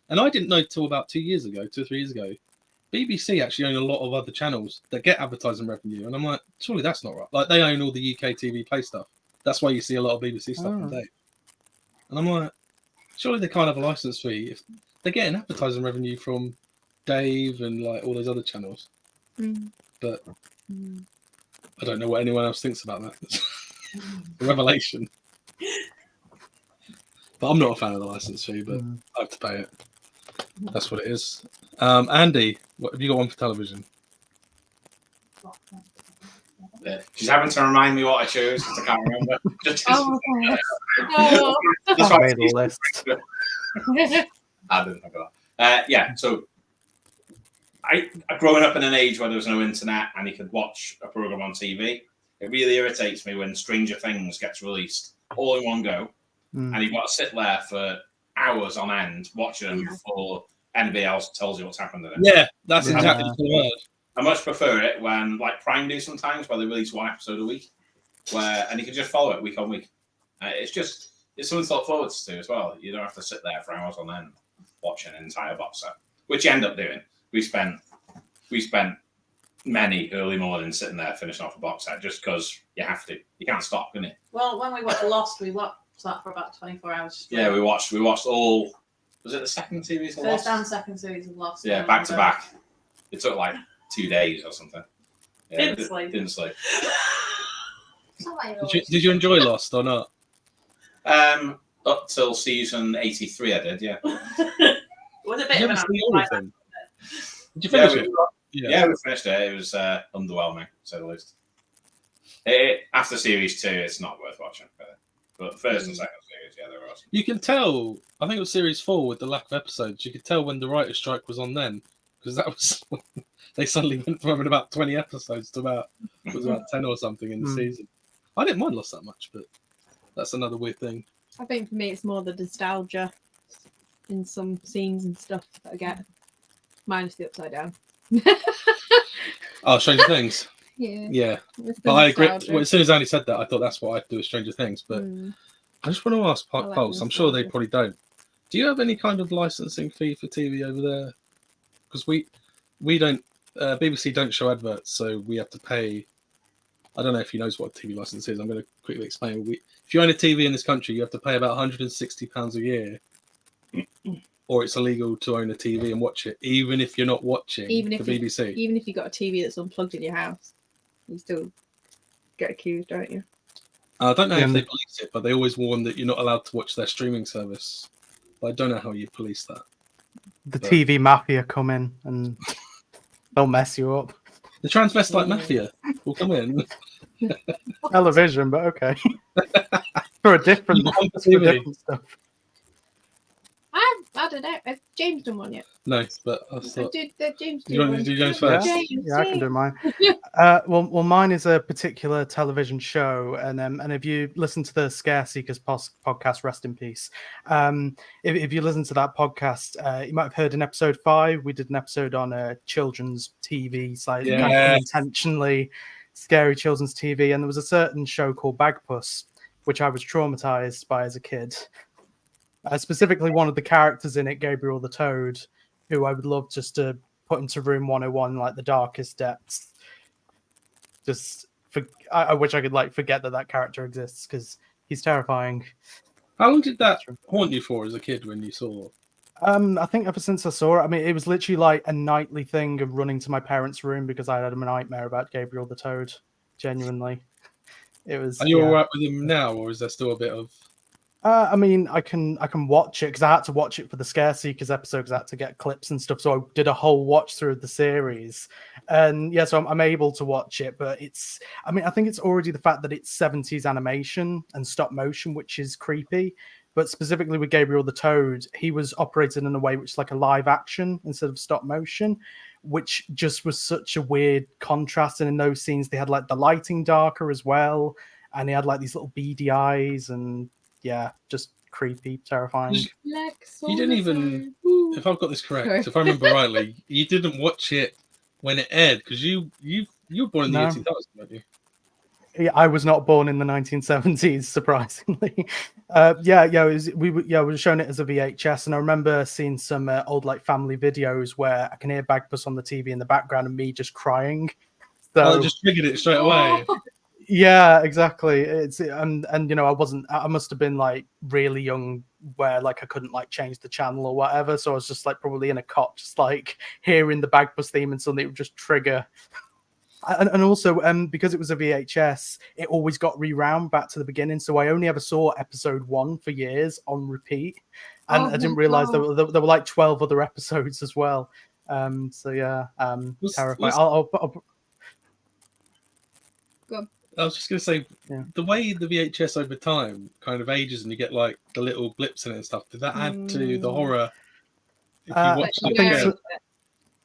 And I didn't know till about 2 or 3 years ago, BBC actually own a lot of other channels that get advertising revenue, and I'm like, surely that's not right. Like they own all the UK TV Play stuff. That's why you see a lot of BBC stuff today. And I'm like, surely they can't have a license fee if they're getting advertising revenue from Dave and like all those other channels. But I don't know what anyone else thinks about that. A revelation. But I'm not a fan of the license fee, but I have to pay it. That's what it is. Andy, what have you got one for television? Yeah. She's having to remind me what I chose because I can't remember. Oh, oh. That's I why made a list. I didn't think of that. Yeah, so I growing up in an age where there was no internet and you could watch a program on TV, it really irritates me when Stranger Things gets released all in one go, and you've got to sit there for hours on end watching them before anybody else tells you what's happened to them. Yeah, that's exactly the word. I much prefer it when, like Prime do sometimes, where they release one episode a week, and you can just follow it week on week. It's something to look forward to as well. You don't have to sit there for hours on end watching an entire box set, which you end up doing. We spent many early mornings sitting there finishing off a box set just because you have to. You can't stop, can you? Well, when we watched Lost, we watched that for about 24 hours. Straight. Yeah, we watched all. Was it the second series of First Lost? and second series of Lost. Yeah, back to back. It took like 2 days or something. Yeah, Didn't sleep. Did you enjoy Lost or not? Up till season 83, I did. Yeah. It was a bit Did you of ever an see all of them? Did you finish it? Yeah, we finished it. It was underwhelming, to say the least. After series 2, it's not worth watching. But first and second series, yeah, they were awesome. You can tell, I think it was series 4 with the lack of episodes, you could tell when the writer's strike was on then. Because that was, they suddenly went from having about 20 episodes to about 10 or something in the season. I didn't mind Lost that much, but that's another weird thing. I think for me, it's more the nostalgia in some scenes and stuff that I get, minus the upside down. Oh, Stranger Things. Yeah. Yeah. It's the But I agree. nostalgia. Well, as soon as Andy said that, I thought that's what I'd do with Stranger Things. But I just want to ask I like Pulse, I'm sure they nostalgia. probably don't. Do you have any kind of licensing fee for TV over there? Because we don't, BBC don't show adverts, so we have to pay. I don't know if he knows what a TV license is. I'm going to quickly explain. If you own a TV in this country, you have to pay about £160 a year, or it's illegal to own a TV and watch it, even if you're not watching the BBC. Even if you've got a TV that's unplugged in your house, you still get accused, don't you? I don't know if they police it, but they always warn that you're not allowed to watch their streaming service. But I don't know how you police that. The TV mafia come in and they'll mess you up. The transvestite mafia will come in. Television, but okay. for a different stuff. I don't know. Has James done one yet? No, but I thought. James You want to do James first? Yeah, I can do mine. Well, mine is a particular television show, and if you listen to the Scare Seekers podcast, rest in peace. If you listen to that podcast, you might have heard in episode 5, we did an episode on children's TV, kind of unintentionally scary children's TV, and there was a certain show called Bagpuss, which I was traumatized by as a kid. Specifically, one of the characters in it, Gabriel the Toad, who I would love just to put into room 101, like the darkest depths. I wish I could forget that character exists because he's terrifying. How long did that haunt you for as a kid when you saw? I think ever since I saw it, I mean, it was literally like a nightly thing of running to my parents' room because I had a nightmare about Gabriel the Toad. Genuinely, it was. Are you all right with him now, or is there still a bit of? I mean, I can watch it because I had to watch it for the Scare Seekers episode because I had to get clips and stuff. So I did a whole watch through of the series, and yeah, so I'm able to watch it. But it's, I mean, I think it's already the fact that it's 70s animation and stop motion, which is creepy. But specifically with Gabriel the Toad, he was operated in a way which is like a live action instead of stop motion, which just was such a weird contrast. And in those scenes, they had like the lighting darker as well, and he had like these little beady eyes and. Yeah, just creepy, terrifying. You didn't even, if I've got this correct, if I remember rightly, you didn't watch it when it aired because you were born in the 18,000, weren't you? Yeah, I was not born in the 1970s, surprisingly. We were shown it as a VHS, and I remember seeing some old like family videos where I can hear Bagpuss on the TV in the background and me just crying. So I just triggered it straight away. Yeah, exactly. It's and you know, I must have been like really young where like I couldn't like change the channel or whatever. So I was just like probably in a cot, just like hearing the Bagpuss theme and suddenly it would just trigger. And also because it was a VHS, it always got rewound back to the beginning. So I only ever saw episode 1 for years on repeat. And I didn't realize there were like 12 other episodes as well. So yeah, terrifying. I'll I was just going to say, the way the VHS over time kind of ages and you get like the little blips in it and stuff, did that add to the horror if you watched it again?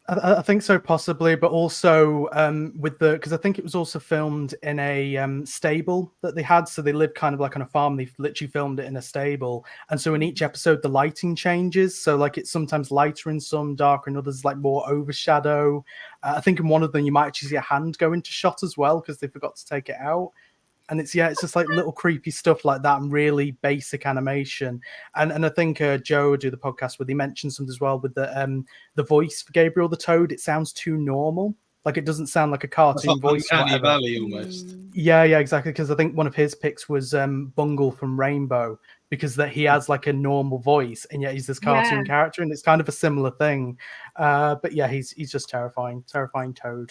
I think so, possibly, but also with the because I think it was also filmed in a stable that they had, so they lived kind of like on a farm. They literally filmed it in a stable, and so in each episode the lighting changes. So like it's sometimes lighter in some, darker in others, like more overshadow. I think in one of them you might actually see a hand go into shot as well because they forgot to take it out. And it's just like little creepy stuff like that and really basic animation. And I think Joe do the podcast where they mentioned something as well with the voice for Gabriel the Toad. It sounds too normal. Like it doesn't sound like a cartoon voice. Uncanny Valley almost. Yeah, exactly. Because I think one of his picks was Bungle from Rainbow because that he has like a normal voice and yet he's this cartoon character and it's kind of a similar thing. But yeah, he's just terrifying Toad.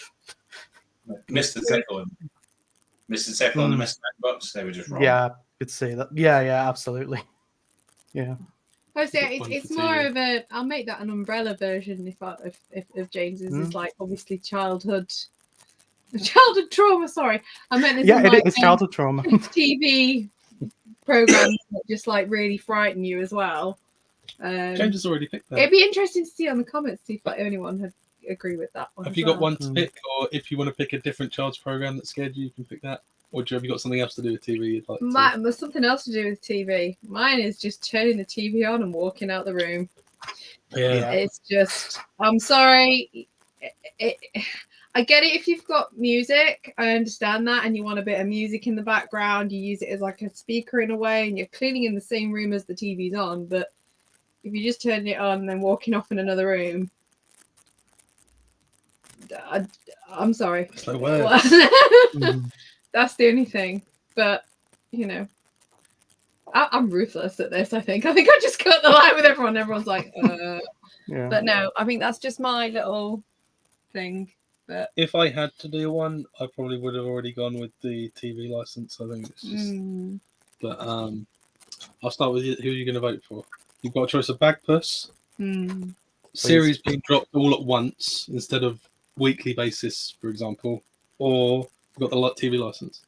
Mr. Tickle and the Mr. Box, they were just wrong. Yeah, could see that. Yeah, absolutely. Yeah. It's more of a. I'll make that an umbrella version if James's is like obviously childhood trauma. Sorry, I meant this. Yeah, it is childhood trauma. TV programs that just like really frighten you as well. James has already picked that. It'd be interesting to see on the comments see if like anyone had agree with that one. Have you got one to pick, or if you want to pick a different child's program that scared you, you can pick that. Or have you got something else to do with TV you'd like to? There's something else to do with TV. Mine is just turning the TV on and walking out the room. Yeah. It's just, I'm sorry. I get it if you've got music. I understand that. And you want a bit of music in the background. You use it as like a speaker in a way. And you're cleaning in the same room as the TV's on. But if you just turn it on and then walking off in another room, I'm sorry. Slow words. That's the only thing. But, you know, I'm ruthless at this, I think. I just cut the line with everyone. Everyone's like, Yeah. But no, I think that's just my little thing. But if I had to do one, I probably would have already gone with the TV license. I think it's just. But I'll start with you. Who are you going to vote for? You've got a choice of Bagpuss. Series being dropped all at once instead of weekly basis, for example, or you've got the TV license.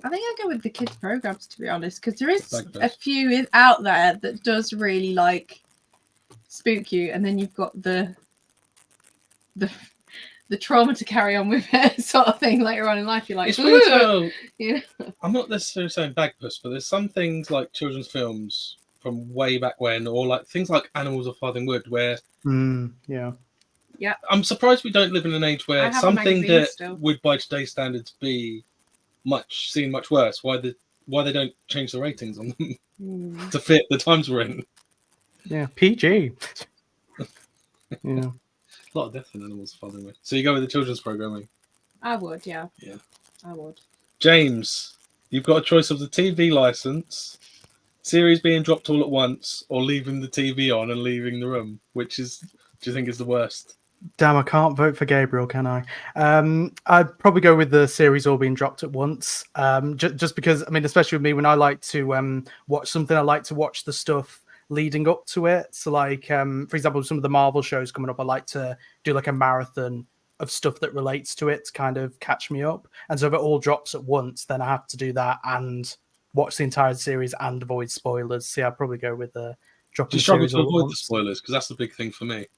I think I'll go with the kids programs, to be honest, because there is a few out there that does really like spook you, and then you've got the trauma to carry on with it, sort of thing later on in life. You're like, it's weird. You know? I'm not necessarily saying Bagpuss, but there's some things like children's films from way back when, or like things like Animals of Farthing Wood, where yeah, I'm surprised we don't live in an age where something that would by today's standards be seen much worse. Why they don't change the ratings on them to fit the times we're in? Yeah, PG. Yeah, a lot of death in Animals of Farthing Wood. So you go with the children's programming? I would, yeah. Yeah, I would. James, You've got a choice of the TV license, series being dropped all at once, or leaving the TV on and leaving the room. Do you think is the worst? Damn, I can't vote for Gabriel, can I? I'd probably go with the series all being dropped at once. Just because, I mean, especially with me, when I like to watch something, I like to watch the stuff leading up to it. So, like, for example, some of the Marvel shows coming up, I like to do like a marathon of stuff that relates to it to kind of catch me up. And so if it all drops at once, then I have to do that and watch the entire series and avoid spoilers. See, I'd probably go with the dropping Do you struggle series to all at avoid the once. spoilers? Because that's the big thing for me.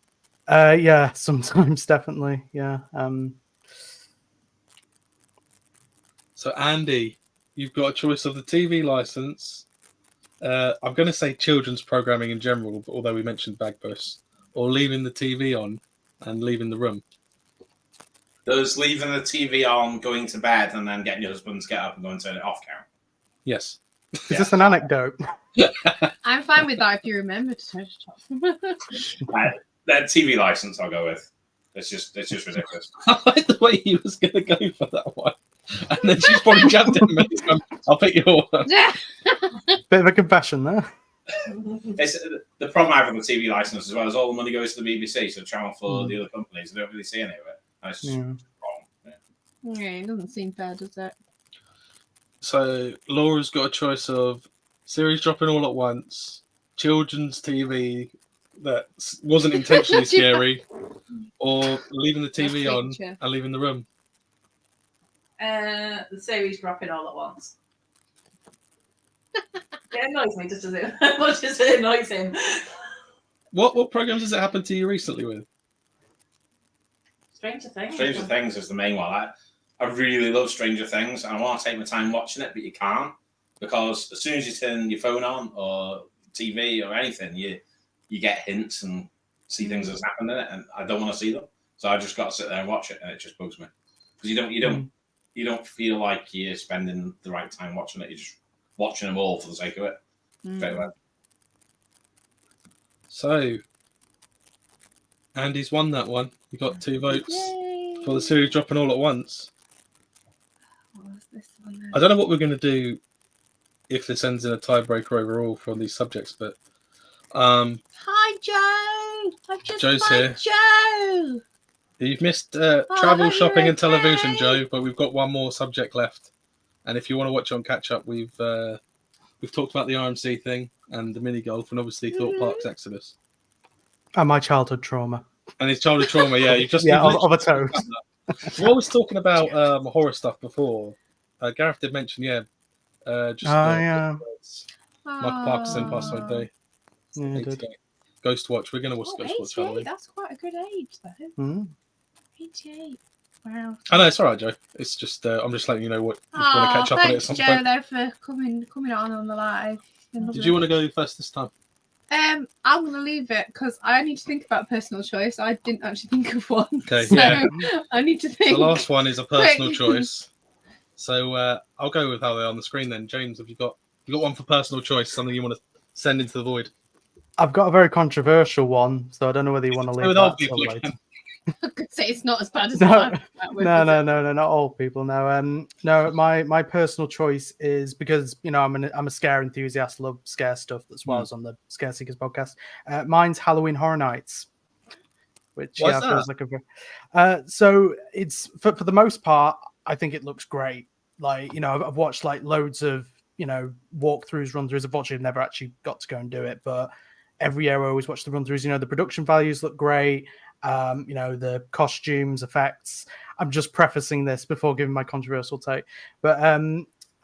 Yeah, sometimes definitely. Yeah. So, Andy, you've got a choice of the TV license. I'm going to say children's programming in general, although we mentioned Bagpuss, or leaving the TV on and leaving the room. Does leaving the TV on, going to bed, and then getting your husband to get up and go and turn it off count? Yes. Is this an anecdote? I'm fine with that if you remember to turn it off. That TV license I'll go with. It's just ridiculous. I like the way he was going to go for that one. And then she's probably jumped in me. I'll pick your one. Bit of a confession there. It's, the problem I have with the TV license as well is all the money goes to the BBC, so Channel 4, the other companies, they don't really see any of it. That's just wrong. Yeah, it doesn't seem fair, does it? So Laura's got a choice of series dropping all at once, children's TV that wasn't intentionally scary, or leaving the TV on and leaving the room. The series dropping all at once. It annoys me just as much as it annoys him. What programs has it happened to you recently with? Stranger Things. Stranger Things is the main one. I really love Stranger Things, and I want to take my time watching it, but you can't, because as soon as you turn your phone on or TV or anything, you get hints and see things that's happened in it, and I don't want to see them. So I just got to sit there and watch it, and it just bugs me because you don't feel like you're spending the right time watching it. You're just watching them all for the sake of it. Straight away. So Andy's won that one. You got 2 votes for the series dropping all at once. What was this one then? I don't know what we're going to do if this ends in a tiebreaker overall for these subjects, but Hi, Joe. I've just Joe's met here. Joe. You've missed travel, you're shopping, and television, okay. Joe. But we've got one more subject left, and if you want to watch on catch up, we've talked about the RMC thing and the mini golf, and obviously Thorpe Park's Exodus And my childhood trauma. and his childhood trauma. Yeah, you've just of a toad. We always talking about horror stuff before. Gareth did mention, Michael Parkinson passed away today. Yeah, I 88. did. Ghost Watch. We're going to watch Ghost Watch, aren't 88, we? that's quite a good age, though. Mm. 88. Wow. I know, it's all right, Joe. It's just, I'm just letting you know what, if you want to catch up on it at Thanks, some Joe, point. though, for coming on the live. Did you want to go first this time? I'm going to leave it because I need to think about personal choice. I didn't actually think of one. Okay, so yeah. I need to think. The last one is a personal Quick. choice. So I'll go with how they're on the screen then. James, have you got one for personal choice, something you want to send into the void? I've got a very controversial one, so I don't know whether you want to leave with that old till people later. again. I could say it's not as bad as No, that. No, not old people. No, no. My personal choice is because I'm a scare enthusiast. Love scare stuff. That's why I was on the Scare Seekers podcast. Mine's Halloween Horror Nights, which Why's feels like a. So it's for the most part, I think it looks great. Like I've watched like loads of walkthroughs, run-throughs. Unfortunately, I've never actually got to go and do it, but every year I always watch the run-throughs. The production values look great. The costumes, effects. I'm just prefacing this before giving my controversial take. But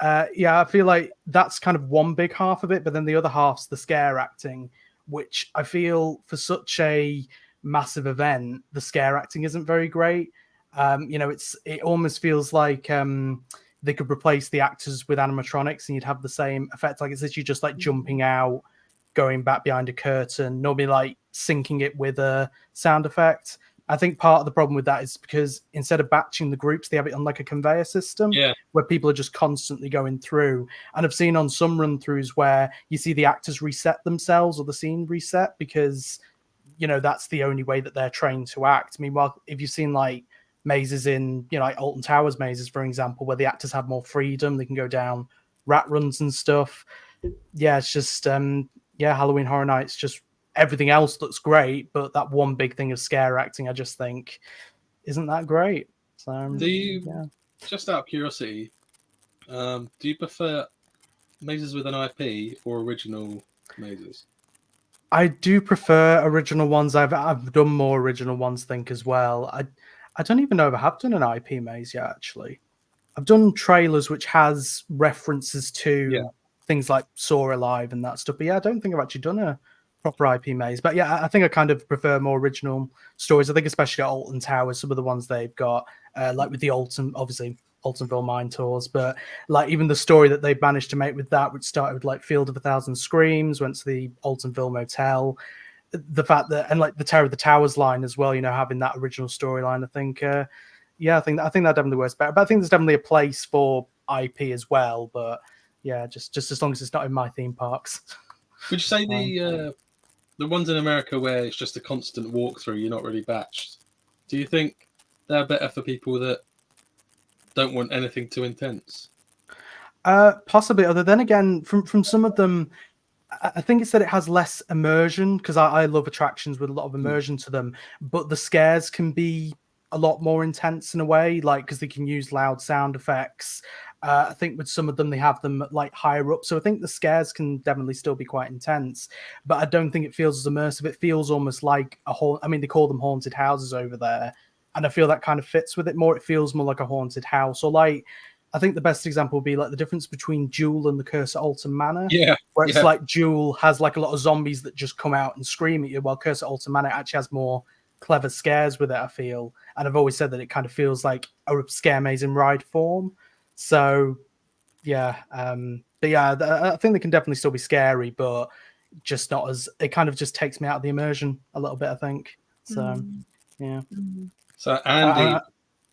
I feel like that's kind of one big half of it. But then the other half's the scare acting, which I feel for such a massive event, the scare acting isn't very great. It almost feels like they could replace the actors with animatronics and you'd have the same effect. Like it's literally just like jumping out, going back behind a curtain, normally like syncing it with a sound effect. I think part of the problem with that is because instead of batching the groups, they have it on like a conveyor system where people are just constantly going through. And I've seen on some run-throughs where you see the actors reset themselves or the scene reset because, that's the only way that they're trained to act. Meanwhile, if you've seen like mazes in, like Alton Towers mazes, for example, where the actors have more freedom, they can go down rat runs and stuff. Yeah, it's just Halloween Horror Nights. Just everything else looks great, but that one big thing of scare acting, I just think, isn't that great. So Do you, just out of curiosity, do you prefer mazes with an IP or original mazes? I do prefer original ones. I've done more original ones, I think, as well. I don't even know if I have done an IP maze yet, actually. I've done trailers which has references to things like Saw Alive and that stuff. But yeah, I don't think I've actually done a proper IP maze. But yeah, I think I kind of prefer more original stories. I think especially at Alton Towers, some of the ones they've got, like with the Altonville Mine Tours, but like even the story that they managed to make with that, which started with like Field of a Thousand Screams, went to the Altonville Motel, the fact that, and like the Terror of the Towers line as well, you know, having that original storyline, I think I think that definitely works better. But I think there's definitely a place for IP as well. But yeah, just as long as it's not in my theme parks. Would you say the ones in America where it's just a constant walkthrough, you're not really batched? Do you think they're better for people that don't want anything too intense? Possibly. Other then again, from some of them, I think it's that it has less immersion, because I love attractions with a lot of immersion to them, but the scares can be a lot more intense in a way, like because they can use loud sound effects. I think with some of them, they have them like higher up. So I think the scares can definitely still be quite intense, but I don't think it feels as immersive. It feels almost like I mean, they call them haunted houses over there. And I feel that kind of fits with it more. It feels more like a haunted house. Or like, I think the best example would be like the difference between Jewel and the Curse at Alton Manor. Yeah. Where it's like Jewel has like a lot of zombies that just come out and scream at you, while Curse at Alton Manor actually has more clever scares with it, I feel. And I've always said that it kind of feels like a scare maze in ride form. So yeah. But yeah, I think they can definitely still be scary, but just not as, it kind of just takes me out of the immersion a little bit, I think. So yeah. So Andy,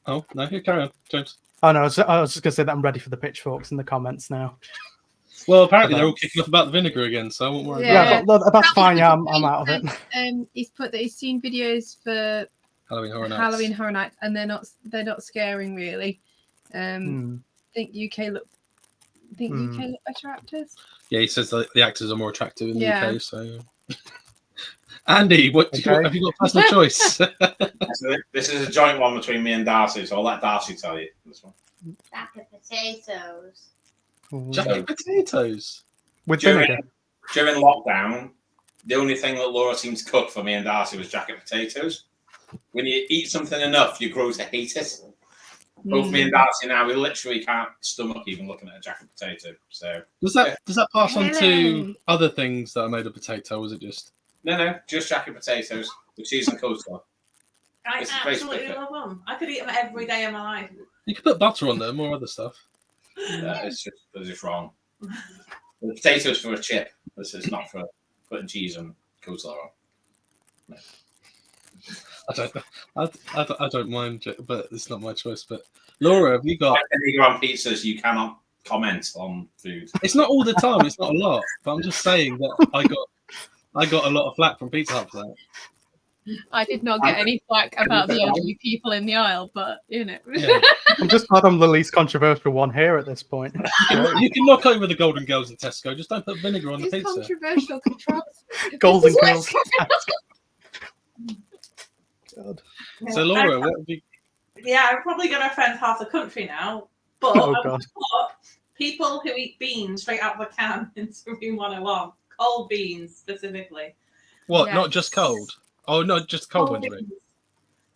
oh no, you carry on, James. Oh no, I was just going to say that I'm ready for the pitchforks in the comments now. Well, apparently they're all kicking off about the vinegar again, so I won't worry. Yeah, that's fine. Yeah, I'm out of it. He's put that he's seen videos for Halloween Horror Nights, and they're not scaring really. I think UK look better actors. Yeah, he says that the actors are more attractive in the UK. So, Andy, have you got personal choice? This is a joint one between me and Darcy, so I'll let Darcy tell you this one. Jacket potatoes. Jacket potatoes with vinegar. During lockdown, the only thing that Laura seemed to cook for me and Darcy was jacket potatoes. When you eat something enough, you grow to hate it. Both me and Darcy now, we literally can't stomach even looking at a jacket potato. So does that pass on to other things that are made of potato, or is it just? No, just jacket potatoes with cheese and coleslaw. I absolutely love them. I could eat them every day of my life. You could put butter on them or other stuff. It's just wrong. The potatoes for a chip. This is not for putting cheese and coleslaw on. No. I don't mind, but it's not my choice. But Laura, have you got? When you go on pizzas, you cannot comment on food. It's not all the time. It's not a lot. But I'm just saying that I got a lot of flack from Pizza Hut for that. I did not get any flack about the elderly people in the aisle, but you know. Yeah. I'm just glad I'm the least controversial one here at this point. You can knock over the Golden Girls at Tesco. Just don't put vinegar on the pizza. Controversial controls. Golden Girls. God. So Laura, what would be? Yeah, I'm probably going to offend half the country now, but Oh, I God. would put people who eat beans straight out of the can into Room 101. Cold beans specifically. What? Yes. Not just cold? Oh no, just cold ones. beans.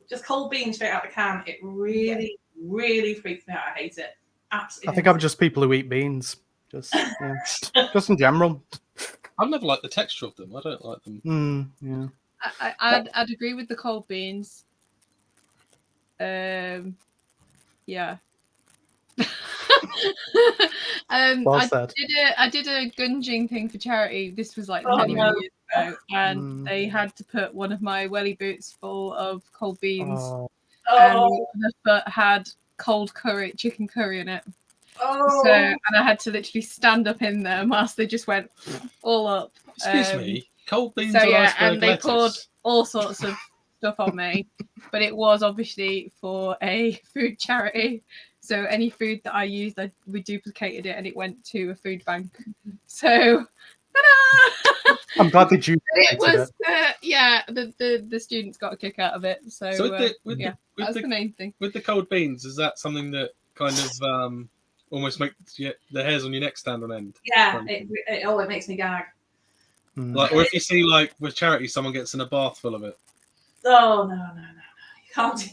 Just cold beans straight out of the can. It really, really freaks me out. I hate it. Absolutely. I think I'm just people who eat beans. Just in general. I've never liked the texture of them. I don't like them. Yeah. I'd agree with the cold beans. Yeah. Well said. I did a gunging thing for charity. This was like many years ago, and they had to put one of my welly boots full of cold beans, and the foot had cold chicken curry in it. So, and I had to literally stand up in them whilst they just went all up. Excuse me, cold beans. So or yeah, iceberg and they lettuce? poured all sorts of stuff on me, but it was obviously for a food charity. So any food that I used, we duplicated it and it went to a food bank. So, ta-da! I'm glad they duplicated It was, yeah, the students got a kick out of it. So, that's the main thing. With the cold beans, is that something that kind of almost makes the hairs on your neck stand on end? Yeah, it makes me gag. Like, or if you see, like, with charity, someone gets in a bath full of it. Oh, no. You can't do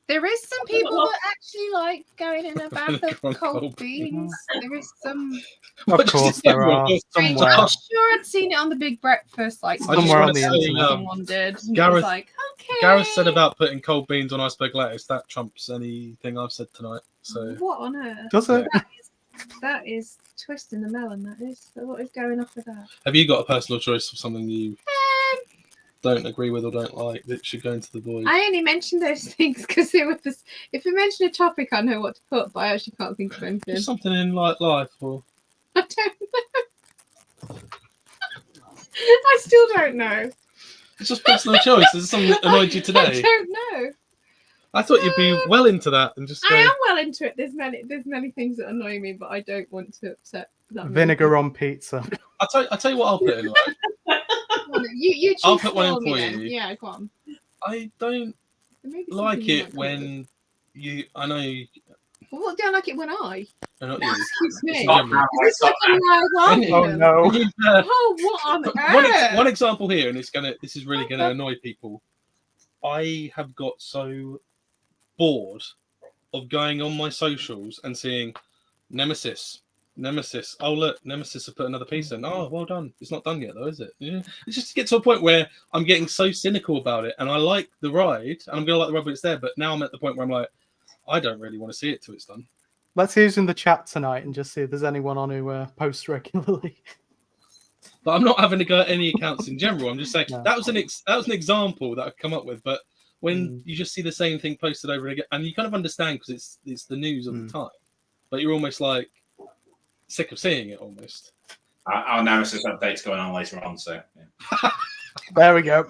There is some people that actually like going in a bath of cold beans. There is some. Of course, there are somewhere. I'm sure I'd seen it on the Big Breakfast, like somewhere on the internet. Someone did. Gareth, like, okay. Gareth said about putting cold beans on iceberg lettuce. That trumps anything I've said tonight. So what on earth? Does it? That is twisting the melon. That is. So what is going off with that? Have you got a personal choice of something you don't agree with or don't like that should go into the void? I only mentioned those things because it was. If we mention a topic, I know what to put, but I actually can't think of anything. Just something in like life, or I don't know. I still don't know. it's just personal choice. Is something that annoyed you today? I don't know. I thought you'd be well into that and just. I am well into it. There's many things that annoy me, but I don't want to upset that. Vinegar on pizza. I'll tell you what I'll put in. Right? You choose I'll put one in me for then. you. Yeah, go on. I don't Maybe like something you it might when you. I know you. Well, what do I like it when I? No, not you. Excuse me. Stop now, Is this like a live Oh argument? no. Oh, what on earth? One example here, and this is really gonna annoy people. I have got so bored of going on my socials and seeing Nemesis. Oh look, Nemesis have put another piece in. Oh, well done. It's not done yet though, is it? Yeah. It's just to get to a point where I'm getting so cynical about it, and I like the ride, and I'm gonna like the ride when it's there. But now I'm at the point where I'm like, I don't really want to see it till it's done. Let's use in the chat tonight and just see if there's anyone on who posts regularly. But I'm not having to go at any accounts in general. I'm just saying No. that was an example that I've come up with. But when you just see the same thing posted over and again, and you kind of understand because it's the news of the time, but you're almost like sick of seeing it almost. Our Nemesis update's going on later on, so yeah. There we go.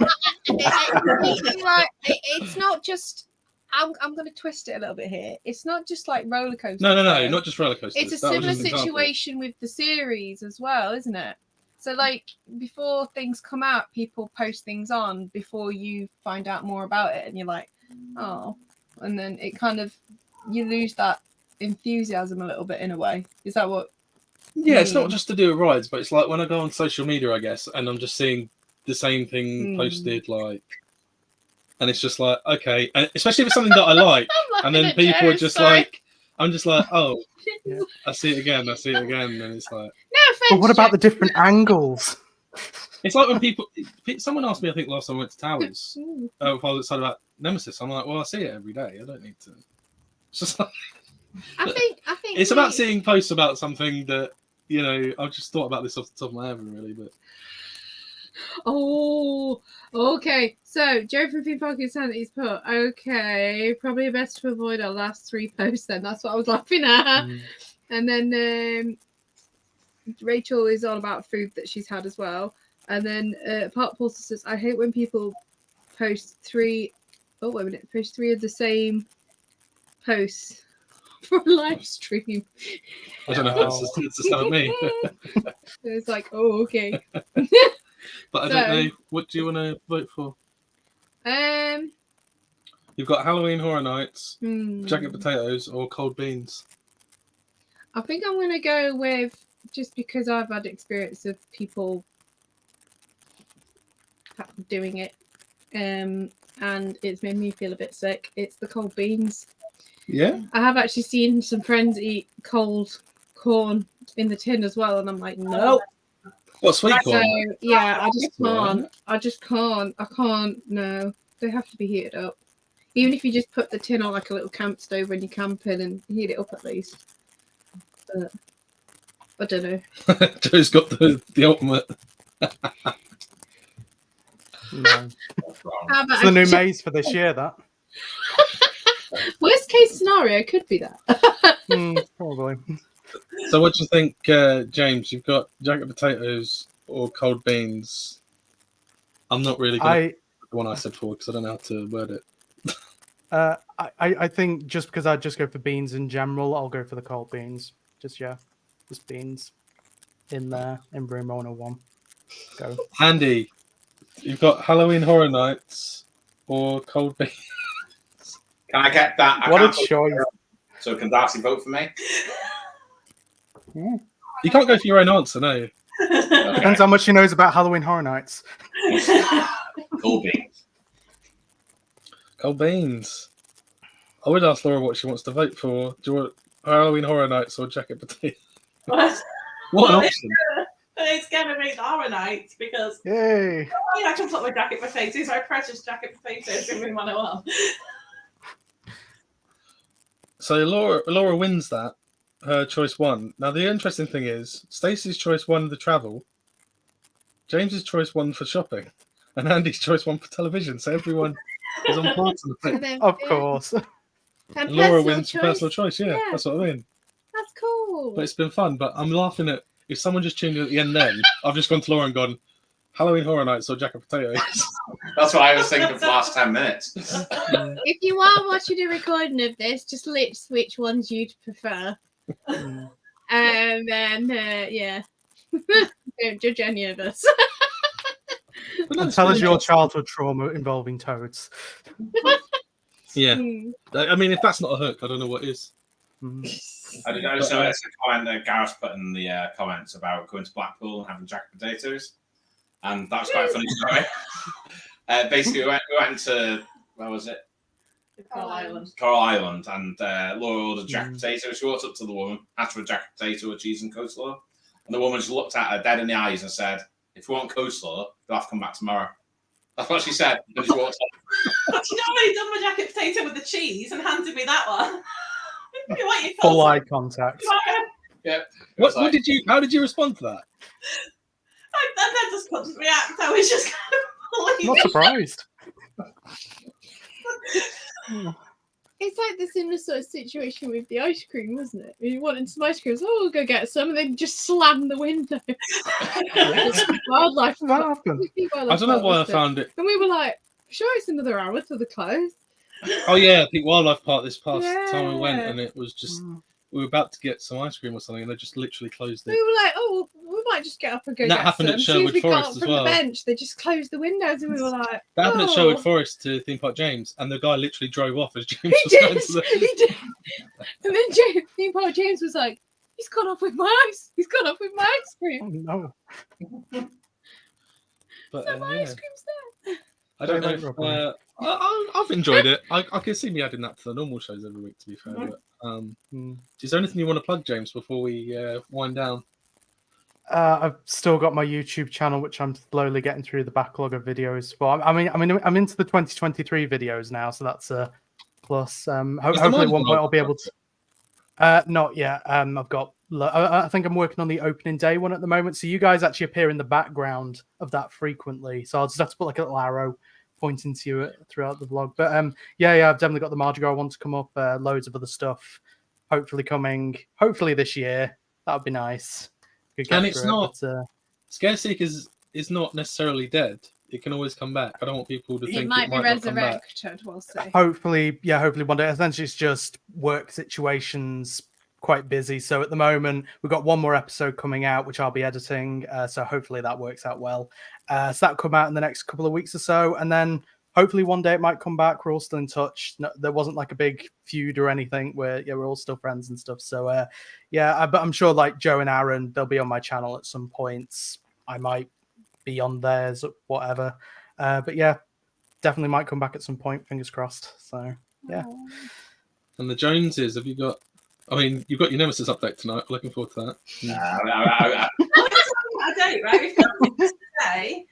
It's not just. I'm going to twist it a little bit here. It's not just like roller coasters. No, not just roller coasters. It's a similar situation with the series as well, isn't it? So, like, before things come out, people post things on before you find out more about it, and you're like, oh, and then it kind of you lose that enthusiasm a little bit in a way. Is that what? Yeah, it's not just to do with rides, but it's like when I go on social media, I guess, and I'm just seeing the same thing posted, like, and it's just like, okay, and especially if it's something that I like, and then people are just like, I'm just like, oh, yeah. I see it again, and it's like, but what about the different angles? It's like when someone asked me, I think last time I went to Towers, if I was excited about Nemesis, I'm like, well, I see it every day, I don't need to. It's just like, I think it's about seeing posts about something that, you know, I've just thought about this off the top of my head, really, but. Oh, okay. So, Joe from Theme Park Insanity's put, okay, probably best to avoid our last 3 posts then. That's what I was laughing at. And then Rachel is on about food that she's had as well. And then Park Pulse says, I hate when people post 3 of the same posts for a live stream. I don't know how it's the stuff of me. It's like, oh, okay. But I don't know. What do you want to vote for? You've got Halloween Horror Nights, Jacket Potatoes, or Cold Beans. I think I'm going to go with, just because I've had experience of people doing it, and it's made me feel a bit sick. It's the cold beans. Yeah. I have actually seen some friends eat cold corn in the tin as well, and I'm like, no. What, sweet corn? So, yeah, I just can't. I can't. No, they have to be heated up. Even if you just put the tin on like a little camp stove when you're camping and heat it up at least. But I don't know. Joe's got the ultimate. No. It's the new maze for this year, that. Worst case scenario could be that. Probably. So what do you think, James? You've got jacket potatoes or cold beans. I'm not really going to the one I said for because I don't know how to word it. I think just because I just go for beans in general, I'll go for the cold beans. Just beans in there in Room 101. Go. Andy, you've got Halloween Horror Nights or cold beans. Can I get that? What a can't vote choice. for her, so can Darcy vote for me? You can't go for your own answer, no. Depends how much she knows about Halloween Horror Nights. Cool beans. Cold beans. I would ask Laura what she wants to vote for. Do you want Halloween Horror Nights or Jacket Potato? What? What an Well, option. It's gonna be Horror Nights because Yay! I can put my jacket potatoes, my precious jacket potatoes in Room 101. So Laura wins that. Her choice won. Now the interesting thing is, Stacey's choice won the travel. James's choice won for shopping, and Andy's choice won for television. So everyone is on par to the thing. Of course. And Laura personal wins for personal choice. Yeah, Yeah. that's what I mean. That's cool. But it's been fun. But I'm laughing at if someone just tuned in at the end. Then I've just gone to Laura and gone, Halloween Horror Nights or Jacket Potatoes. That's what I was thinking for the last 10 minutes. If you are watching a recording of this, just list which ones you'd prefer. And then, yeah. Don't judge any of us. But no, And it's tell been us your interesting. childhood trauma involving toads. Yeah, Hmm. I mean, if that's not a hook, I don't know what is. I just noticed a comment that Gareth put in the comments about going to Blackpool and having jacket potatoes. And that was quite a funny story. Basically, we went to, where was it? Coral Island. Coral Island, and Laura ordered jacket potato. She walked up to the woman, asked for a jacket potato with cheese and coleslaw, and the woman just looked at her dead in the eyes and said, "If you want coleslaw, you'll have to come back tomorrow." That's what she said. And she walked off. Do you know he done my jacket potato with the cheese and handed me that one? What you Full call eye contact. Yeah. What did you? How did you respond to that? I just couldn't react. I was just kind of Not surprised. It's like the similar sort of situation with the ice cream, wasn't it? You wanted some ice cream, so we'll go get some, and then just slam the window. Wildlife. What happened? I don't know why I found it. And we were like, sure, it's another hour till the close. Oh yeah, Peak Wildlife Park this past time we went, Yeah. and it was just we were about to get some ice cream or something, and they just literally closed We it. were like, oh, we might just get up and go That get happened some. at As soon as Sherwood we got Forest up as from well. the bench, they just closed the windows, and we were like, That happened at oh. Sherwood Forest to Theme Park James, and the guy literally drove off as James He was did. going to the. He did. And then Theme Park James was like, he's gone off with my ice. He's gone off with my ice cream. Oh, no. But So my yeah. ice cream's there. I don't know. Don't know, I've enjoyed it. I can see me adding that to the normal shows every week. To be fair, but, is there anything you want to plug, James, before we wind down? I've still got my YouTube channel, which I'm slowly getting through the backlog of videos for. I'm into the 2023 videos now, so that's a plus. Hopefully, at one point I'll be able to. Not yet. I've got. I think I'm working on the opening day one at the moment. So you guys actually appear in the background of that frequently. So I'll just have to put like a little arrow pointing to you throughout the vlog. But yeah, I've definitely got the Mardi Gras one to come up. Loads of other stuff, hopefully coming. Hopefully this year. That would be nice. And it's not. Scareseek is not necessarily dead. It can always come back. I don't want people to think It might be not come back. resurrected, we'll see. Hopefully one day. Essentially, it's just work situations. Quite busy. So at the moment, we've got one more episode coming out, which I'll be editing. So hopefully that works out well. So that'll come out in the next couple of weeks or so. And then hopefully one day it might come back. We're all still in touch. No, there wasn't like a big feud or anything. We're all still friends and stuff. So but I'm sure like Joe and Aaron, they'll be on my channel at some points. I might be on theirs, whatever. But yeah, definitely might come back at some point. Fingers crossed. So yeah. And the Joneses, have you got? I mean, you've got your Nemesis update tonight. Looking forward to that. I don't, right? We've got it today.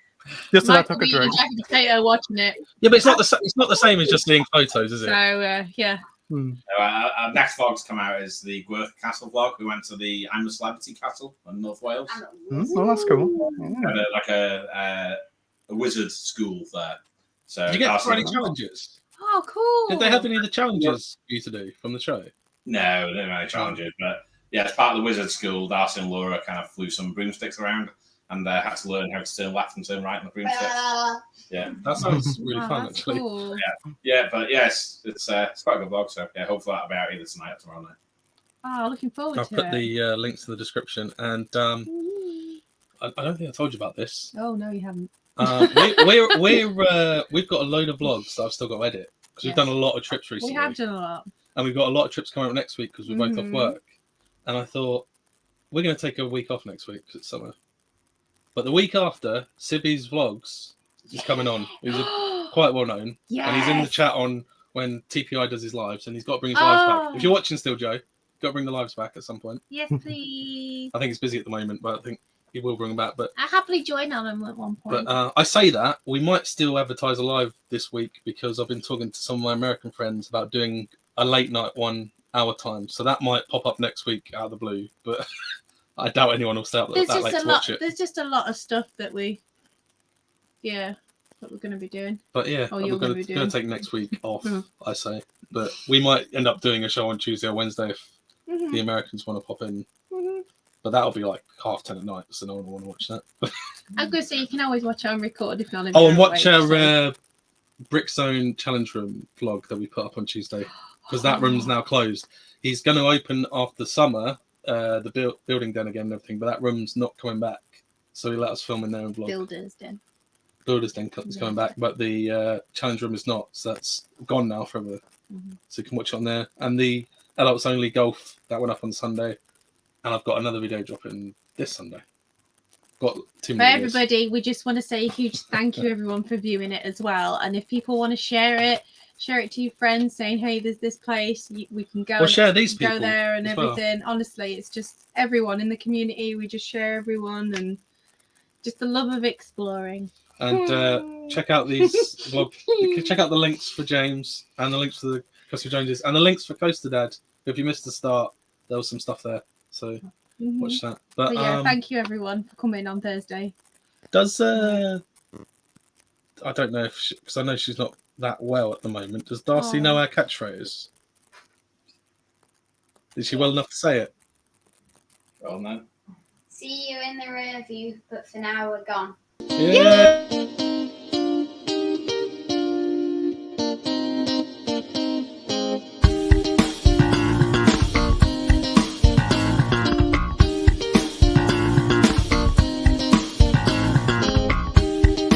Just so Might that took a be drink. Jacket Potato watching it. Yeah, but it's not the same as just seeing photos, is it? So yeah. Our next vlog's come out is the Gwerth Castle vlog. We went to the I'm a Celebrity Castle in North Wales. Oh, that's cool. Had a wizard school there. So Did you get for any challenges? Oh, cool. Did they have any of the challenges for you to do from the show? No, they didn't have any challenges, but yeah, as part of the wizard school, Darcy and Laura kind of flew some broomsticks around, and had to learn how to turn left and turn right on the broomstick. Yeah, That sounds really fun, that's actually. cool. but yes, it's quite a good vlog. So yeah, hopefully that'll be out either tonight or tomorrow night. Oh, looking forward I'll to put it. the links in the description, and I don't think I told you about this. Oh no, you haven't. We've got a load of vlogs that I've still got to edit because we've done a lot of trips recently. We have done a lot. And we've got a lot of trips coming up next week because we're both off work. And I thought we're going to take a week off next week because it's summer. But the week after, Sibby's vlogs is coming on. He's quite well known, and he's in the chat on when TPI does his lives, and he's got to bring his lives back. If you're watching still, Joe, got to bring the lives back at some point. Yes, please. I think he's busy at the moment, but I think he will bring them back. But I happily join on them at one point. But I say that we might still advertise a live this week because I've been talking to some of my American friends about doing a late night 1 hour time. So that might pop up next week out of the blue. But I doubt anyone will stay up that late to watch it. There's just a lot of stuff that we're going to be doing. But yeah, we're going to take next week off, I say. But we might end up doing a show on Tuesday or Wednesday if the Americans want to pop in. But that'll be like 10:30 at night, so no one will want to watch that. I was going to say, you can always watch it on record if not. And watch our Brick Zone Challenge Room vlog that we put up on Tuesday, because that room's now closed. He's going to open after summer, the building den again and everything, but that room's not coming back. So he let us film in there and vlog. Builder's Den is coming back, but the challenge room is not, so that's gone now forever. So you can watch it on there. And the adults only golf that went up on Sunday, and I've got another video dropping this Sunday. Got 2 For everybody, we just want to say a huge thank you everyone for viewing it as well. And if people want to share it to your friends, saying, hey, there's this place, we can go. Or share these go people there and as everything. well. Honestly, it's just everyone in the community. We just share everyone and just the love of exploring. And check out these vlogs. Check out the links for James and the links for the Coaster Joneses and the links for Coaster Dad. If you missed the start, there was some stuff there. So watch that. But yeah, thank you everyone for coming on Thursday. Does I don't know if because I know she's not that well at the moment. Does Darcy know our catchphrase? Is she well enough to say it? Well, no. See you in the rear view, but for now we're gone. Yeah.